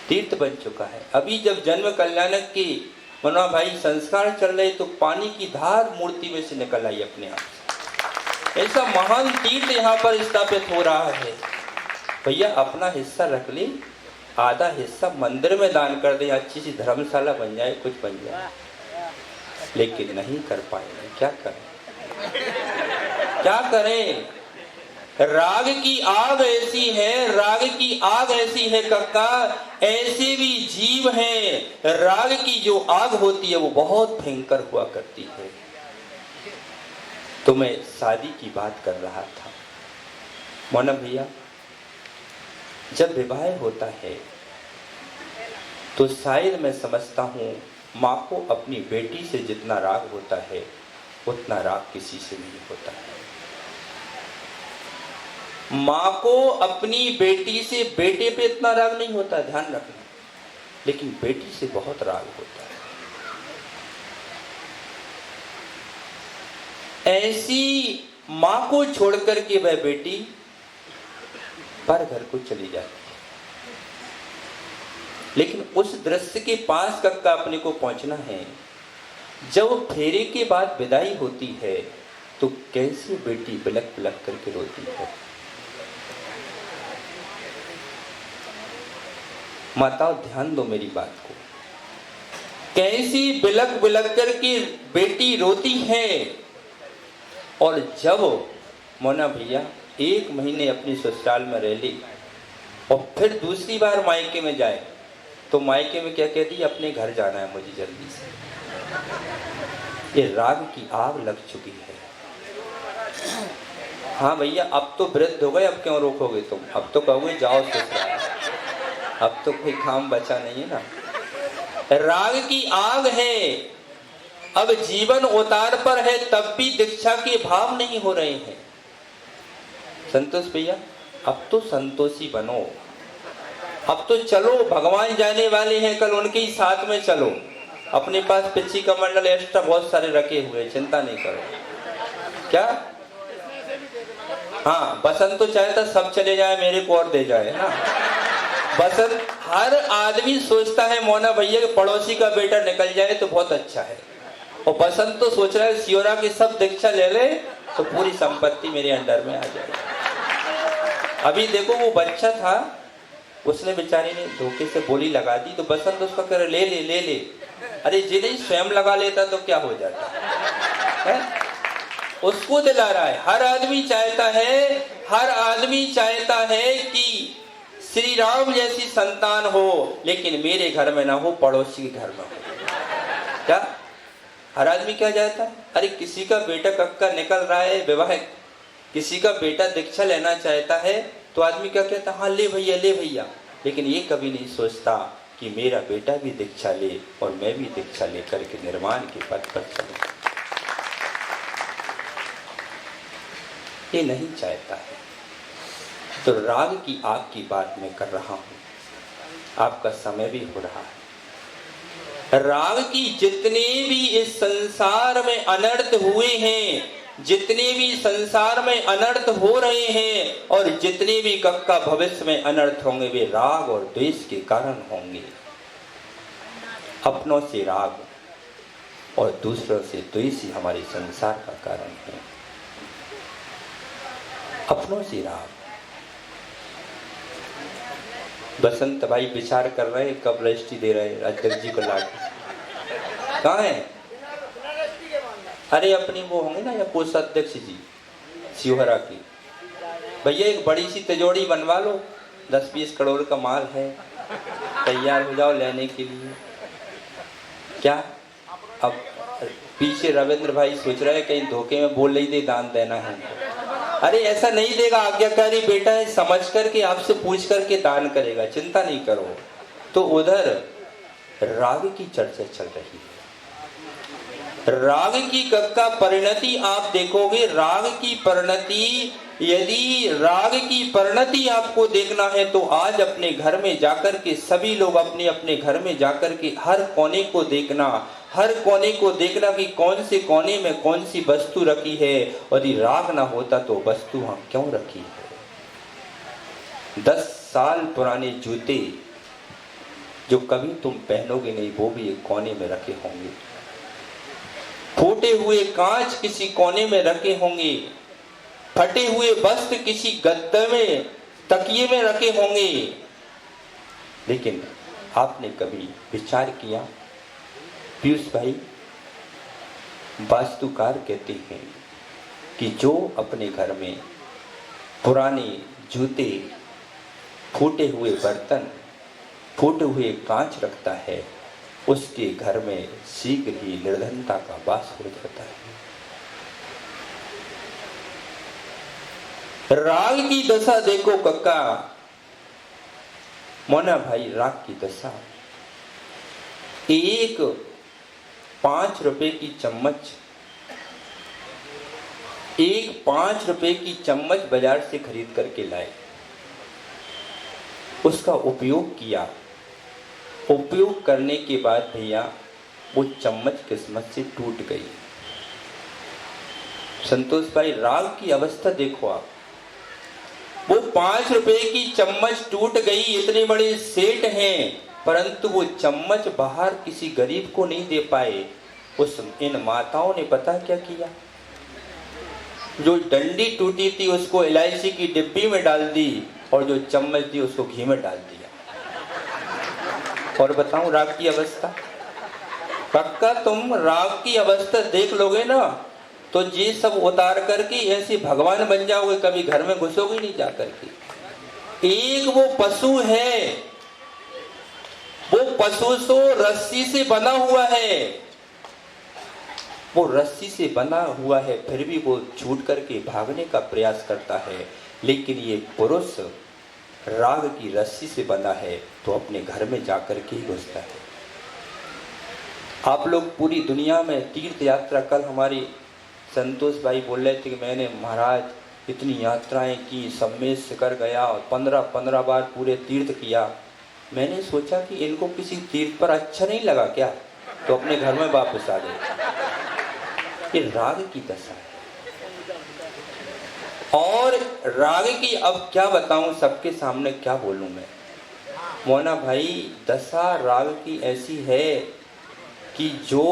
तीर्थ बन चुका है। अभी जब जन्म कल्याणक की मनवा भाई संस्कार चल रहे तो पानी की धार मूर्ति में से निकल आई अपने आप से। ऐसा महान तीर्थ यहाँ पर स्थापित हो रहा है। भैया अपना हिस्सा रख ले, आधा हिस्सा मंदिर में दान कर दे, अच्छी सी धर्मशाला बन जाए, कुछ बन जाए। लेकिन नहीं कर पाएंगे, क्या करें, क्या करें। राग की आग ऐसी है, राग की आग ऐसी है कक्का, ऐसे भी जीव हैं। राग की जो आग होती है वो बहुत भयंकर हुआ करती है। तो मैं शादी की बात कर रहा था मोना भैया। जब विवाह होता है तो शायद मैं समझता हूँ माँ को अपनी बेटी से जितना राग होता है उतना राग किसी से नहीं होता है। माँ को अपनी बेटी से, बेटे पे इतना राग नहीं होता, ध्यान रखना, लेकिन बेटी से बहुत राग होता है। ऐसी माँ को छोड़कर के वह बेटी पर घर को चली जाती है। लेकिन उस दृश्य के पास कक्का अपने को पहुंचना है। जब फेरे के बाद विदाई होती है तो कैसी बेटी बिलक बिलक करके रोती है। माताओं ध्यान दो मेरी बात को, कैसी बिलक बिलक करके बेटी रोती है। और जब मोना भैया 1 महीने अपनी ससुराल में रह ली और फिर दूसरी बार मायके में जाए तो मायके में क्या कहती, अपने घर जाना है मुझे जल्दी से। ये राग की आग लग चुकी है। हाँ भैया अब तो वृद्ध हो गए, अब क्यों रोकोगे तुम, अब तो कहोगे जाओ ससुराल, अब तो कोई काम बचा नहीं है ना। राग की आग है, अब जीवन उतार पर है, तब भी दीक्षा के भाव नहीं हो रहे हैं। संतोष भैया अब तो संतोषी बनो, अब तो चलो, भगवान जाने वाले हैं, कल उनके ही साथ में चलो। अपने पास पिछी कमंडल एक्स्ट्रा बहुत सारे रखे हुए, चिंता नहीं करो। क्या हाँ, बसंत तो चाहता सब चले जाए, मेरे को और दे जाए ना। बसंत हर आदमी सोचता है मोना भैया के पड़ोसी का बेटा निकल जाए तो बहुत अच्छा है, और बसंत तो सोच रहा है सियोरा की सब दीक्षा ले ले तो पूरी संपत्ति मेरे अंडर में आ जाए। अभी देखो वो बच्चा था, उसने बेचारी ने धोखे से बोली लगा दी तो बसंत उसका कह ले ले ले ले। अरे जी नहीं, स्वयं लगा लेता तो क्या हो जाता है? उसको दिला रहा है। हर आदमी चाहता है, हर आदमी चाहता है कि श्री राम जैसी संतान हो, लेकिन मेरे घर में ना हो, पड़ोसी के घर में हो। क्या हर आदमी क्या चाहता है? अरे किसी का बेटा कक्का निकल रहा है विवाह, किसी का बेटा दीक्षा लेना चाहता है तो आदमी क्या कहता है, हाँ ले भैया ले भैया। लेकिन ये कभी नहीं सोचता कि मेरा बेटा भी दीक्षा ले और मैं भी दीक्षा लेकर के निर्माण के पथ पर चलूं। ये नहीं चाहता है। तो राग की आग की बात मैं कर रहा हूं, आपका समय भी हो रहा है। राग की जितने भी इस संसार में अनर्थ हुए हैं, जितने भी संसार में अनर्थ हो रहे हैं और जितने भी कक्का भविष्य में अनर्थ होंगे वे राग और द्वेष के कारण होंगे। अपनों से राग और दूसरों से द्वेष ही हमारे संसार का कारण है। अपनों से राग। बसंत भाई विचार कर रहे हैं कब रजिस्ट्री दे रहे हैं अध्यक्ष जी को लाके। कहाँ है? अरे अपनी वो होंगे ना या कोषाध्यक्ष जी शिवहरा की। भैया एक बड़ी सी तिजोरी बनवा लो, 10-20 करोड़ का माल है, तैयार हो जाओ लेने के लिए। क्या अब पीछे रविंद्र भाई सोच रहे हैं कहीं धोखे में बोल नहीं दे दान देना है। अरे ऐसा नहीं देगा, आज्ञाकारी बेटा है, समझ करके आपसे पूछ करके दान करेगा, चिंता नहीं करो। तो उधर राग की चर्चा चल रही है। राग की कक्का परिणति आप देखोगे। राग की परिणति, यदि राग की परिणति आपको देखना है तो आज अपने घर में जाकर के सभी लोग अपने अपने घर में जाकर के हर कोने को देखना, हर कोने को देखना कि कौन से कोने में कौन सी वस्तु रखी है। यदि राग ना होता तो वस्तु वहां क्यों रखी है। 10 साल पुराने जूते जो कभी तुम पहनोगे नहीं वो भी एक कोने में रखे होंगे। फूटे हुए कांच किसी कोने में रखे होंगे। फटे हुए वस्त्र किसी गद्दे में, तकिए में रखे होंगे। लेकिन आपने कभी विचार किया? पीयूष भाई वास्तुकार कहते हैं कि जो अपने घर में पुराने जूते, फूटे हुए बर्तन, फूटे हुए कांच रखता है उसके घर में शीघ्र ही निर्धनता का वास हो जाता है। राग की दशा देखो कक्का, मोना भाई, राग की दशा। एक 5 रुपए की चम्मच, एक 5 रुपए की चम्मच बाजार से खरीद करके लाए, उसका उपयोग किया। उपयोग करने के बाद भैया वो चम्मच किस्मत से टूट गई। संतोष भाई राग की अवस्था देखो आप। वो 5 रुपए की चम्मच टूट गई, इतने बड़े सेठ हैं, परंतु वो चम्मच बाहर किसी गरीब को नहीं दे पाए। इन माताओं ने पता क्या किया? जो डंडी टूटी थी उसको इलायची की डिब्बी में डाल दी और जो चम्मच थी उसको घी में डाल दिया। और बताऊं राग की अवस्था। पक्का तुम राग की अवस्था देख लोगे ना तो ये सब उतार करके ऐसे भगवान बन जाओगे, कभी घर में घुसोगे नहीं जा करके। एक वो पशु है, वो पशु तो रस्सी से बना हुआ है, वो रस्सी से बना हुआ है, फिर भी वो छूट करके भागने का प्रयास करता है। लेकिन ये पुरुष राग की रस्सी से बंधा है तो अपने घर में जाकर के ही घुसता है। आप लोग पूरी दुनिया में तीर्थ यात्रा, कल हमारी संतोष भाई बोल रहे थे कि मैंने महाराज इतनी यात्राएं की, सम्मेद शिखर गया और 15 बार पूरे तीर्थ किया। मैंने सोचा कि इनको किसी तीर्थ पर अच्छा नहीं लगा क्या, तो अपने घर में वापस आ गए। ये राग की दशा है। और राग की अब क्या बताऊं, सबके सामने क्या बोलूं मैं। मोना भाई दशा राग की ऐसी है कि जो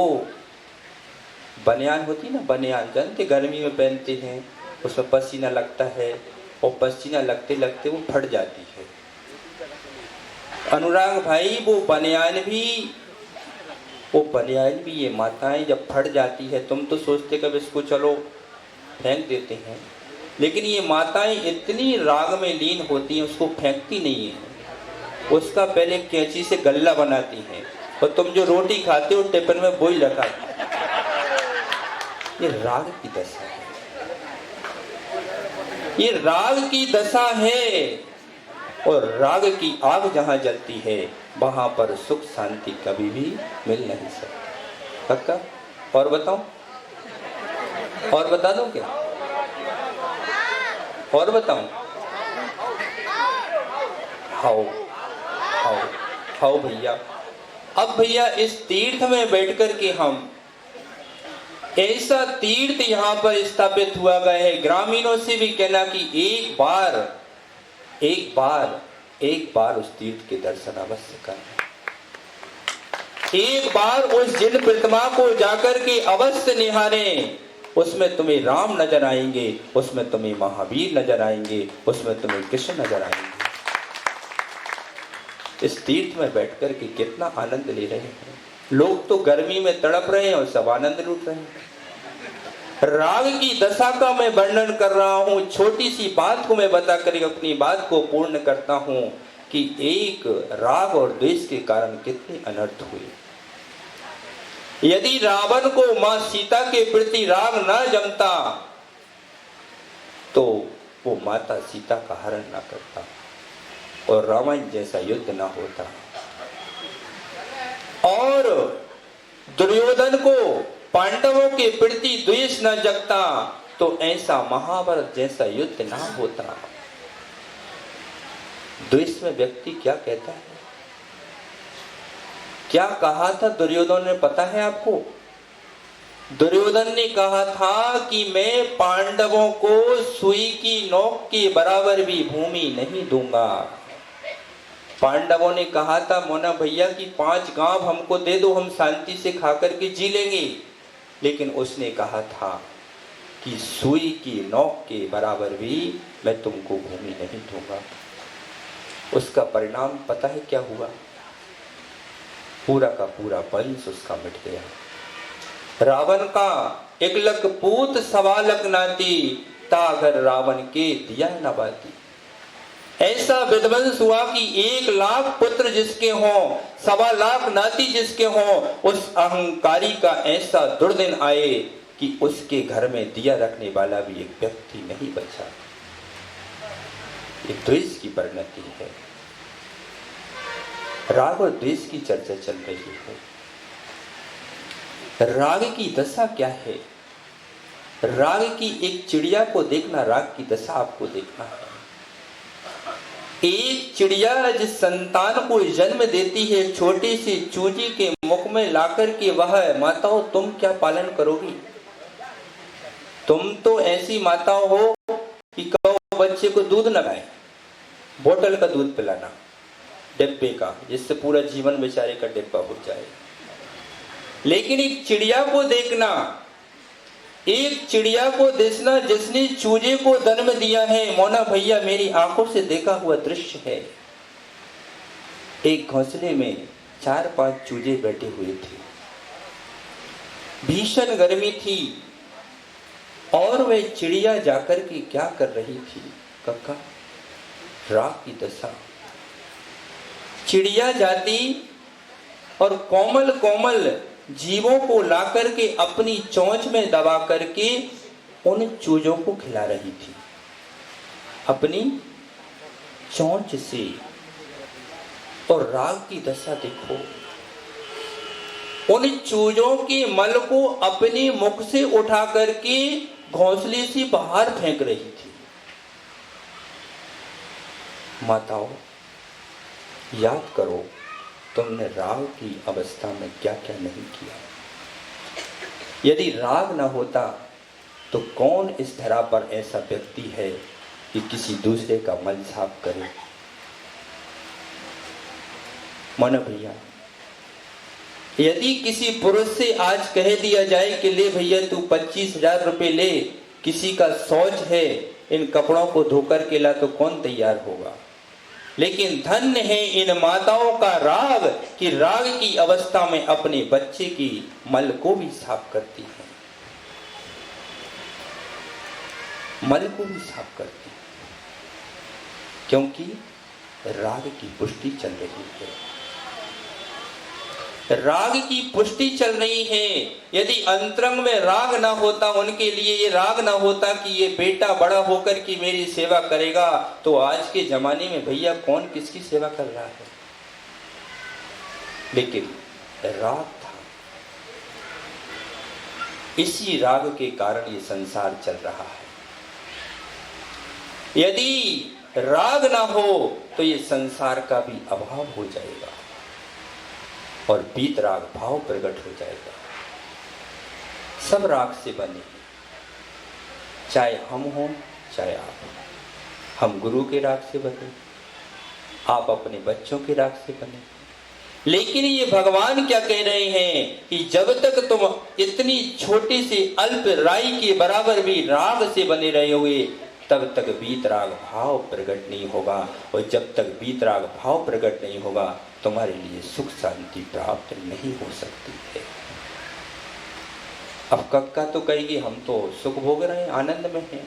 बनियान होती ना, बनियान जानते गर्मी में पहनते हैं, उसमें पसीना लगता है और पसीना लगते लगते वो फट जाती है। अनुराग भाई वो बनियान भी ये माताएं जब फट जाती है, तुम तो सोचते कब इसको चलो फेंक देते हैं, लेकिन ये माताएं इतनी राग में लीन होती हैं उसको फेंकती नहीं है, उसका पहले कैंची से गल्ला बनाती हैं और तुम जो रोटी खाते हो टिफिन में वही रखा। ये राग की दशा है, ये राग की दशा है। और राग की आग जहां जलती है वहां पर सुख शांति कभी भी मिल नहीं सकती। पक्का? और बताऊं? और बता दूं क्या? और बताऊं? हाओ भैया। अब भैया इस तीर्थ में बैठ कर के हम ऐसा तीर्थ यहाँ पर स्थापित हुआ गया है। ग्रामीणों से भी कहना कि एक बार उस तीर्थ के दर्शन अवश्य करना, एक बार उस जिन प्रतिमा को जाकर के अवश्य निहारें। उसमें तुम्हें राम नजर आएंगे, उसमें तुम्हें महावीर नजर आएंगे, उसमें तुम्हें कृष्ण नजर आएंगे। इस तीर्थ में बैठकर के कितना आनंद ले रहे हैं लोग। तो गर्मी में तड़प रहे हैं और सब आनंद लूट रहे हैं। राग की दशा का मैं वर्णन कर रहा हूं। छोटी सी बात को मैं बता कर अपनी बात को पूर्ण करता हूं कि एक राग और द्वेष के कारण कितने अनर्थ हुए। यदि रावण को मां सीता के प्रति राग न जमता तो वो माता सीता का हरण न करता और रामायण जैसा युद्ध न होता, और दुर्योधन को पांडवों के प्रति द्वेष न जगता तो ऐसा महाभारत जैसा युद्ध ना होता। द्वेष में व्यक्ति क्या कहता है, क्या कहा था दुर्योधन ने पता है आपको? दुर्योधन ने कहा था कि मैं पांडवों को सुई की नोक के बराबर भी भूमि नहीं दूंगा। पांडवों ने कहा था मोना भैया कि 5 गांव हमको दे दो, हम शांति से खाकर के जी लेंगे। लेकिन उसने कहा था कि सुई की नोक के बराबर भी मैं तुमको भूमि नहीं दूंगा। उसका परिणाम पता है क्या हुआ? पूरा का पूरा वंश उसका मिट गया। रावण का 1 लख पूत 1.25 लाख नाती, तागर रावण के दिया न बाती। ऐसा विध्वंस हुआ कि 1 लाख पुत्र जिसके हों, 1.25 लाख नाती जिसके हों, उस अहंकारी का ऐसा दुर्दिन आए कि उसके घर में दिया रखने वाला भी एक व्यक्ति नहीं बचा। ये द्वेष की परिणति है। राग और द्वेष की चर्चा चल रही है। राग की दशा क्या है? राग की एक चिड़िया को देखना, राग की दशा आपको देखना है। एक चिड़िया जिस संतान को जन्म देती है, छोटी सी चूजी के मुख में लाकर के वह माताओं तुम क्या पालन करोगी? तुम तो ऐसी माताओं हो कि कहो बच्चे को दूध न लाए, बोतल का दूध पिलाना, डिब्बे का, जिससे पूरा जीवन बेचारे का डिब्बा हो जाए। लेकिन एक चिड़िया को देखना, एक चिड़िया को देखना जिसने चूजे को जन्म दिया है। मोना भैया मेरी आंखों से देखा हुआ दृश्य है। एक घोंसले में 4-5 चूजे बैठे हुए थे। भीषण गर्मी थी और वह चिड़िया जाकर के क्या कर रही थी? कक्का, राग की दशा। चिड़िया जाती और कोमल कोमल जीवों को लाकर के अपनी चोंच में दबा करके उन चूजों को खिला रही थी, अपनी चोंच से। और राग की दशा देखो, उन चूजों के मल को अपने मुख से उठा करके घोंसले से बाहर फेंक रही थी। माताओं, याद करो तुमने राग की अवस्था में क्या क्या नहीं किया। यदि राग न होता तो कौन इस धरा पर ऐसा व्यक्ति है कि किसी दूसरे का मल साफ करे? मानो भैया, यदि किसी पुरुष से आज कह दिया जाए कि ले भैया तू 25,000 रुपए ले, किसी का शौच है, इन कपड़ों को धोकर के ला, तो कौन तैयार होगा? लेकिन धन्य है इन माताओं का राग कि राग की अवस्था में अपने बच्चे की मल को भी साफ करती है, मल को भी साफ करती है, क्योंकि राग की पुष्टि चल रही है। राग की पुष्टि चल रही है। यदि अंतरंग में राग ना होता, उनके लिए ये राग ना होता कि ये बेटा बड़ा होकर की मेरी सेवा करेगा, तो आज के जमाने में भैया कौन किसकी सेवा कर रहा है? लेकिन राग था, इसी राग के कारण ये संसार चल रहा है। यदि राग ना हो तो ये संसार का भी अभाव हो जाएगा और वीतराग भाव प्रकट हो जाएगा। सब राख से बने, चाहे हम हों चाहे आप हो। हम गुरु के राख से बने, आप अपने बच्चों के राख से बने। लेकिन ये भगवान क्या कह रहे हैं कि जब तक तुम इतनी छोटी सी अल्प राई के बराबर भी राग से बने रहोगे, तब तक वीतराग भाव प्रकट नहीं होगा। और जब तक वीतराग भाव प्रकट नहीं होगा, तुम्हारे लिए सुख शांति प्राप्त नहीं हो सकती है। अब कक्का तो कहेगी हम तो सुख भोग रहे हैं, आनंद में हैं।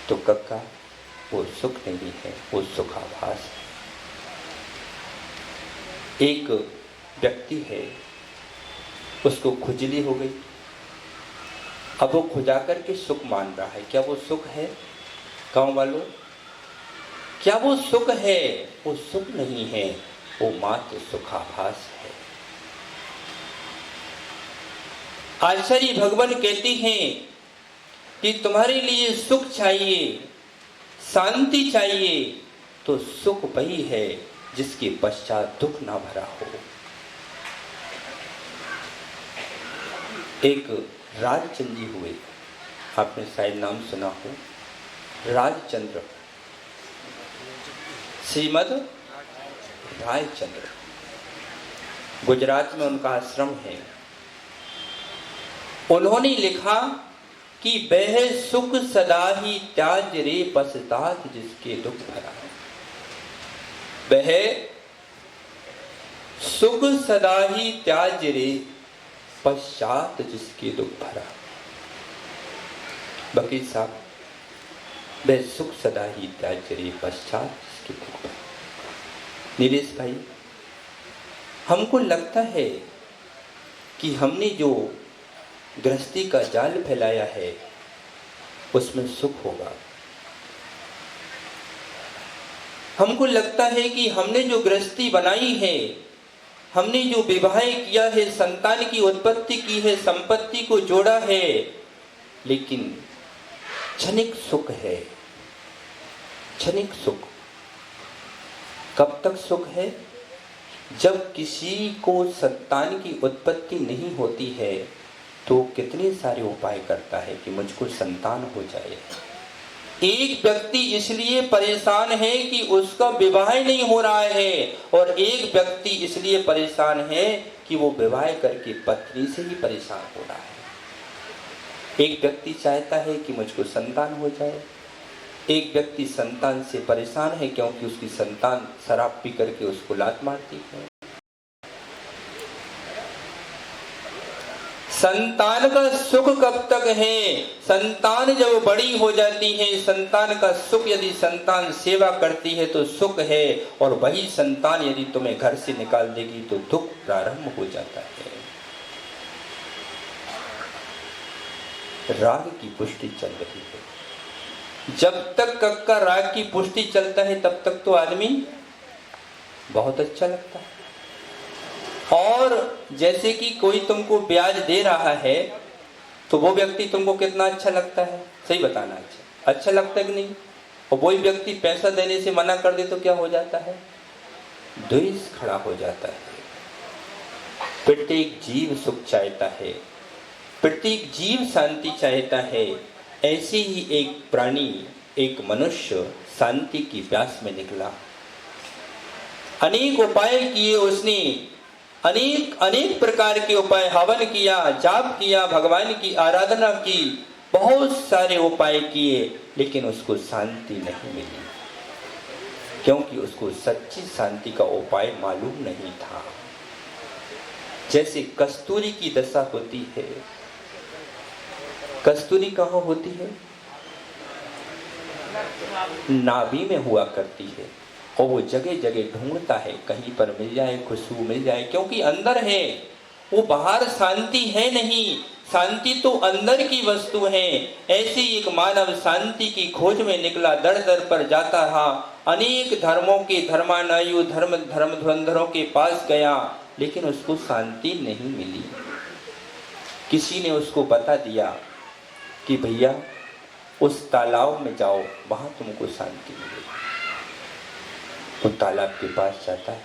तो कक्का वो सुख नहीं है, वो सुखाभास है। एक व्यक्ति है, उसको खुजली हो गई, अब वो खुजा करके सुख मान रहा है। क्या वो सुख है गांव वालों? क्या वो सुख है? वो सुख नहीं है, वो मात्र सुखाभास है। आचार्य भगवान कहते हैं कि तुम्हारे लिए सुख चाहिए, शांति चाहिए, तो सुख वही है जिसके पश्चात दुख ना भरा हो। एक राजचंद्र जी हुए, आपने शायद नाम सुना हो, राजचंद्र, श्रीमद रायचंद्र। गुजरात में उनका आश्रम है। उन्होंने लिखा कि वह सुख सदा ही त्याज रे पश्चात जिसके दुख भरा। वह सुख सदा ही त्याज रे पश्चात जिसके दुख भरा। वकील साहब, वह सुख सदा ही त्याज रे पश्चात जिसके दुख भरा। नीलेश भाई, हमको लगता है कि हमने जो गृहस्थी का जाल फैलाया है उसमें सुख होगा। हमको लगता है कि हमने जो गृहस्थी बनाई है, हमने जो विवाह किया है, संतान की उत्पत्ति की है, संपत्ति को जोड़ा है, लेकिन क्षणिक सुख है। क्षणिक सुख कब तक सुख है? जब किसी को संतान की उत्पत्ति नहीं होती है तो कितने सारे उपाय करता है कि मुझको संतान हो जाए। एक व्यक्ति इसलिए परेशान है कि उसका विवाह नहीं हो रहा है, और एक व्यक्ति इसलिए परेशान है कि वो विवाह करके पत्नी से ही परेशान हो रहा है। एक व्यक्ति चाहता है कि मुझको संतान हो जाए, एक व्यक्ति संतान से परेशान है क्योंकि उसकी संतान शराब पी करके उसको लात मारती है। संतान का सुख कब तक है? संतान जब बड़ी हो जाती है, संतान का सुख, यदि संतान सेवा करती है तो सुख है, और वही संतान यदि तुम्हें घर से निकाल देगी तो दुख प्रारंभ हो जाता है। राग की पुष्टि चल रही है। जब तक कक्का राग की पुष्टि चलता है तब तक तो आदमी बहुत अच्छा लगता है। और जैसे कि कोई तुमको ब्याज दे रहा है तो वो व्यक्ति तुमको कितना अच्छा लगता है? सही बताना, अच्छा लगता है कि नहीं? और वही व्यक्ति पैसा देने से मना कर दे तो क्या हो जाता है? द्वेष खड़ा हो जाता है। प्रत्येक जीव सुख चाहता है, प्रत्येक जीव शांति चाहता है। ऐसे ही एक प्राणी, एक मनुष्य शांति की प्यास में निकला। अनेक उपाय किए उसने, अनेक प्रकार के उपाय, हवन किया, जाप किया, भगवान की आराधना की, बहुत सारे उपाय किए, लेकिन उसको शांति नहीं मिली, क्योंकि उसको सच्ची शांति का उपाय मालूम नहीं था। जैसे कस्तूरी की दशा होती है। कस्तूरी कहाँ होती है? नाभि में हुआ करती है, और वो जगह जगह ढूंढता है, कहीं पर मिल जाए, खुशबू मिल जाए, क्योंकि अंदर है, वो बाहर शांति है नहीं। शांति तो अंदर की वस्तु है। ऐसे एक मानव शांति की खोज में निकला, दर दर पर जाता रहा, अनेक धर्मों के धर्मानायु, धर्म धुरंधरों के पास गया, लेकिन उसको शांति नहीं मिली। किसी ने उसको बता दिया कि भैया उस तालाब में जाओ, वहां तुमको शांति मिलेगी। वो तालाब के पास जाता है,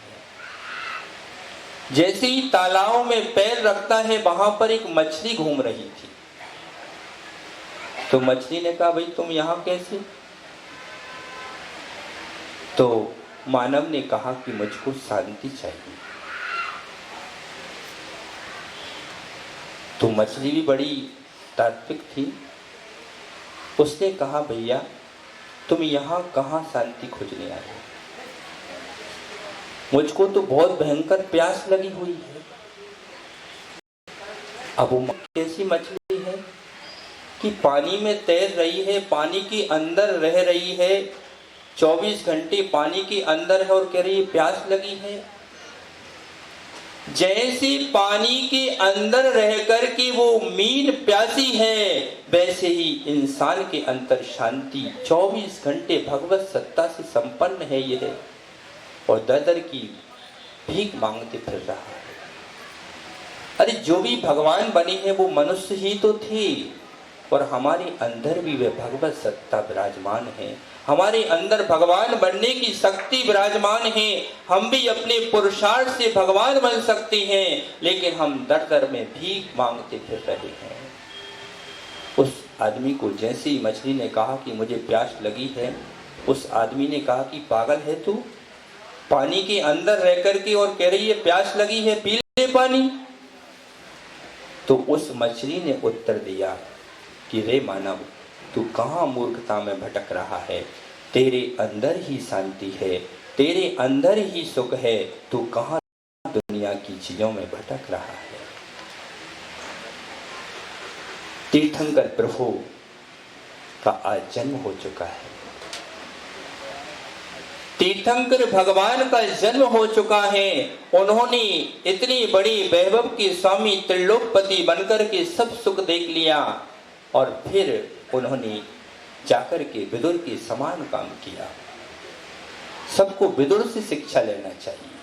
जैसे ही तालाब में पैर रखता है वहां पर एक मछली घूम रही थी। तो मछली ने कहा, भाई तुम यहां कैसे? तो मानव ने कहा कि मुझको शांति चाहिए। तो मछली भी बड़ी तात्विक थी। उसने कहा, भैया तुम यहां कहां शांति खोजने आए हो? मुझको तो बहुत भयंकर प्यास लगी हुई है। अब वो कैसी मछली है कि पानी में तैर रही है, पानी के अंदर रह रही है, 24 घंटे पानी के अंदर है और कह रही है प्यास लगी है। जैसे पानी के अंदर रह कर के वो मीन प्यासी है, वैसे ही इंसान के अंदर शांति 24 घंटे भगवत सत्ता से संपन्न है यह, और दर की भीख मांगते फिर रहा है। अरे जो भी भगवान बने हैं वो मनुष्य ही तो थे, और हमारे अंदर भी वे भगवत सत्ता विराजमान है। हमारे अंदर भगवान बनने की शक्ति विराजमान है। हम भी अपने पुरुषार्थ से भगवान बन सकते हैं, लेकिन हम दर दर में भीख मांगते फिर रहे हैं। उस आदमी को जैसे ही मछली ने कहा कि मुझे प्यास लगी है, उस आदमी ने कहा कि पागल है तू, पानी के अंदर रह करके और कह रही है प्यास लगी है, पी ले पानी। तो उस मछली ने उत्तर दिया कि रे मानव, तू कहाँ मूर्खता में भटक रहा है? तेरे अंदर ही शांति है, तेरे अंदर ही सुख है, तू कहाँ दुनिया की चीजों में भटक रहा है? तीर्थंकर प्रभु का आज जन्म हो चुका है। तीर्थंकर भगवान का जन्म हो चुका है। उन्होंने इतनी बड़ी वैभव के स्वामी त्रिलोकपति बनकर के सब सुख देख लिया, और फिर उन्होंने जाकर के विदुर के समान काम किया। सबको विदुर से शिक्षा लेना चाहिए।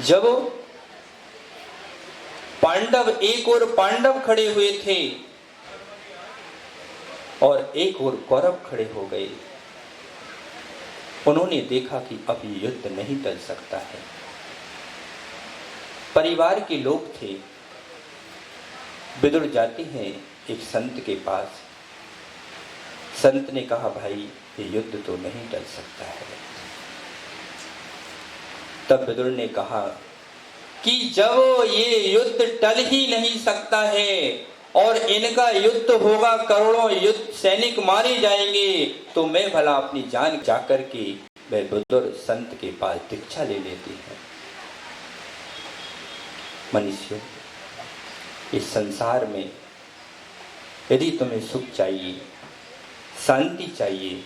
जब पांडव, एक और पांडव खड़े हुए थे और एक और कौरव खड़े हो गए, उन्होंने देखा कि अब युद्ध नहीं टल सकता है। परिवार के लोग थे। विदुर जाते हैं एक संत के पास। संत ने कहा, भाई ये युद्ध तो नहीं टल सकता है। तब विदुर ने कहा कि जब ये युद्ध टल ही नहीं सकता है और इनका युद्ध होगा, करोड़ों युद्ध सैनिक मारे जाएंगे, तो मैं भला अपनी जान जाकर के वह विदुर संत के पास दीक्षा ले लेती है। मनुष्य, इस संसार में यदि तुम्हें सुख चाहिए, शांति चाहिए,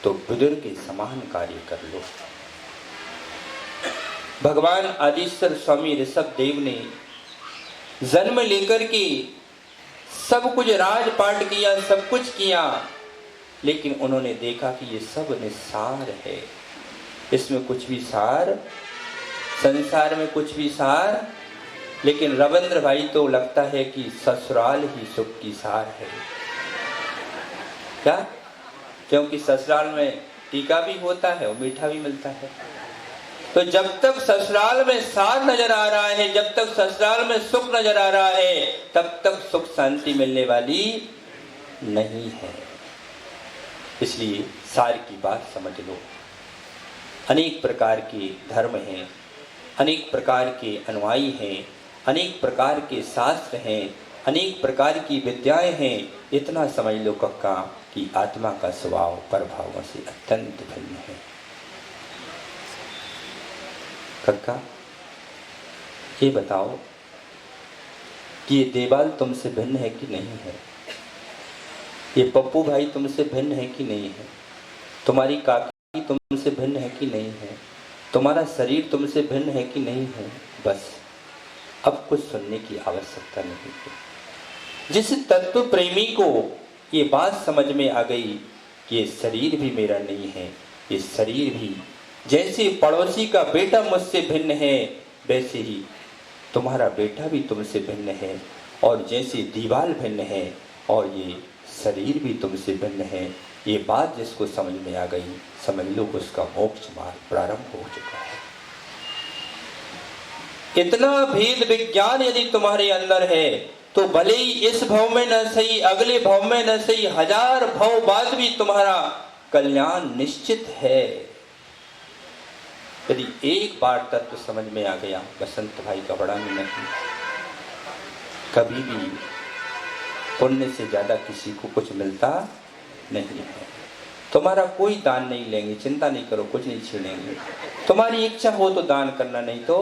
तो विदुर के समान कार्य कर लो। भगवान आदिश्वर स्वामी ऋषभ देव ने जन्म लेकर के सब कुछ राजपाट किया, सब कुछ किया, लेकिन उन्होंने देखा कि ये सब निस्सार है, इसमें कुछ भी सार, संसार में कुछ भी सार। लेकिन रविंद्र भाई तो लगता है कि ससुराल ही सुख की सार है। क्या? क्योंकि ससुराल में टीका भी होता है और मीठा भी मिलता है। तो जब तक ससुराल में सार नजर आ रहा है, जब तक ससुराल में सुख नजर आ रहा है, तब तक सुख शांति मिलने वाली नहीं है। इसलिए सार की बात समझ लो। अनेक प्रकार के धर्म हैं, अनेक प्रकार के अनुयायी हैं, अनेक प्रकार के शास्त्र हैं, अनेक प्रकार की विद्याएं हैं। इतना समझ लो कक्का कि आत्मा का स्वभाव प्रभावों से अत्यंत भिन्न है। कक्का, ये बताओ कि ये देवाल तुमसे भिन्न है कि नहीं है? ये पप्पू भाई तुमसे भिन्न है कि नहीं है? तुम्हारी काकी तुमसे भिन्न है कि नहीं है? तुम्हारा शरीर तुमसे भिन्न है कि नहीं है? बस अब कुछ सुनने की आवश्यकता नहीं है। जिस तत्व प्रेमी को ये बात समझ में आ गई कि ये शरीर भी मेरा नहीं है, ये शरीर भी जैसे पड़ोसी का बेटा मुझसे भिन्न है, वैसे ही तुम्हारा बेटा भी तुमसे भिन्न है, और जैसे दीवाल भिन्न है और ये शरीर भी तुमसे भिन्न है। ये बात जिसको समझ में आ गई, समझ लो उसका मोक्ष मार्ग प्रारंभ हो चुका है। इतना भेद विज्ञान यदि तुम्हारे अंदर है तो भले ही इस भव में न सही, अगले भव में न सही, 1000 भव बाद भी तुम्हारा कल्याण निश्चित है। यदि एक बार तत्व समझ में आ गया, बसंत भाई का बड़ा नहीं, कभी भी पुण्य से ज्यादा किसी को कुछ मिलता नहीं है। तुम्हारा कोई दान नहीं लेंगे, चिंता नहीं करो, कुछ नहीं छीनेंगे। तुम्हारी इच्छा हो तो दान करना, नहीं तो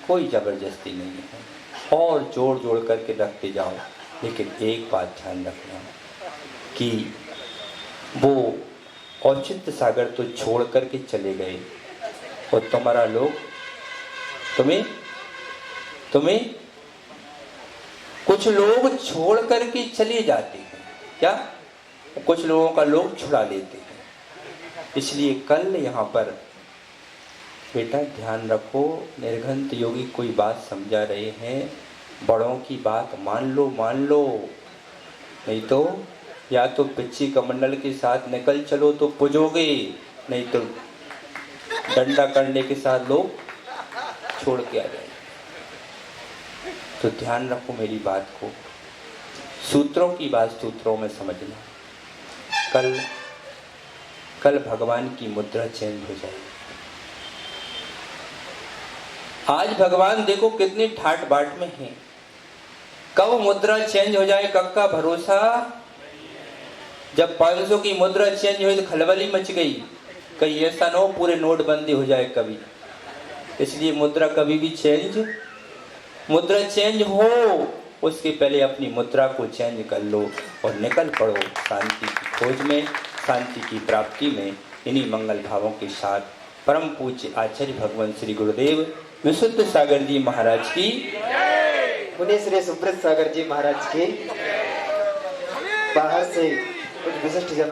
कोई जबरदस्ती नहीं है। और जोड़ जोड़ करके रखते जाओ, लेकिन एक बात ध्यान रखना कि वो औचित्य सागर तो छोड़ करके चले गए और तुम्हारा लोग तुम्हें कुछ लोग छोड़ करके चले जाते हैं। क्या? कुछ लोगों का लोग छुड़ा लेते हैं। इसलिए कल यहाँ पर बेटा ध्यान रखो, निर्घंत योगी कोई बात समझा रहे हैं, बड़ों की बात मान लो, नहीं तो या तो पिच्ची कमंडल के साथ निकल चलो तो पुजोगे, नहीं तो डंडा करने के साथ लोग छोड़ के आ जाएंगे। तो ध्यान रखो मेरी बात को, सूत्रों की बात सूत्रों में समझना। कल भगवान की मुद्रा चेंज हो जाएगी। आज भगवान देखो कितनी ठाट बाट में है, कब मुद्रा चेंज हो जाए कब का भरोसा। जब 500 की मुद्रा चेंज हुई तो खलबली मच गई, कहीं ऐसा न हो पूरे नोटबंदी हो जाए कभी। इसलिए मुद्रा कभी भी मुद्रा चेंज हो उसके पहले अपनी मुद्रा को चेंज कर लो और निकल पड़ो शांति की खोज में, शांति की प्राप्ति में। इन्हीं मंगल भावों के साथ परम पूज्य आचार्य भगवान श्री गुरुदेव विशुद्ध सागर जी महाराज की, पुण्य श्री सुब्रत सागर जी महाराज की बाहर से कुछ विशिष्ट जन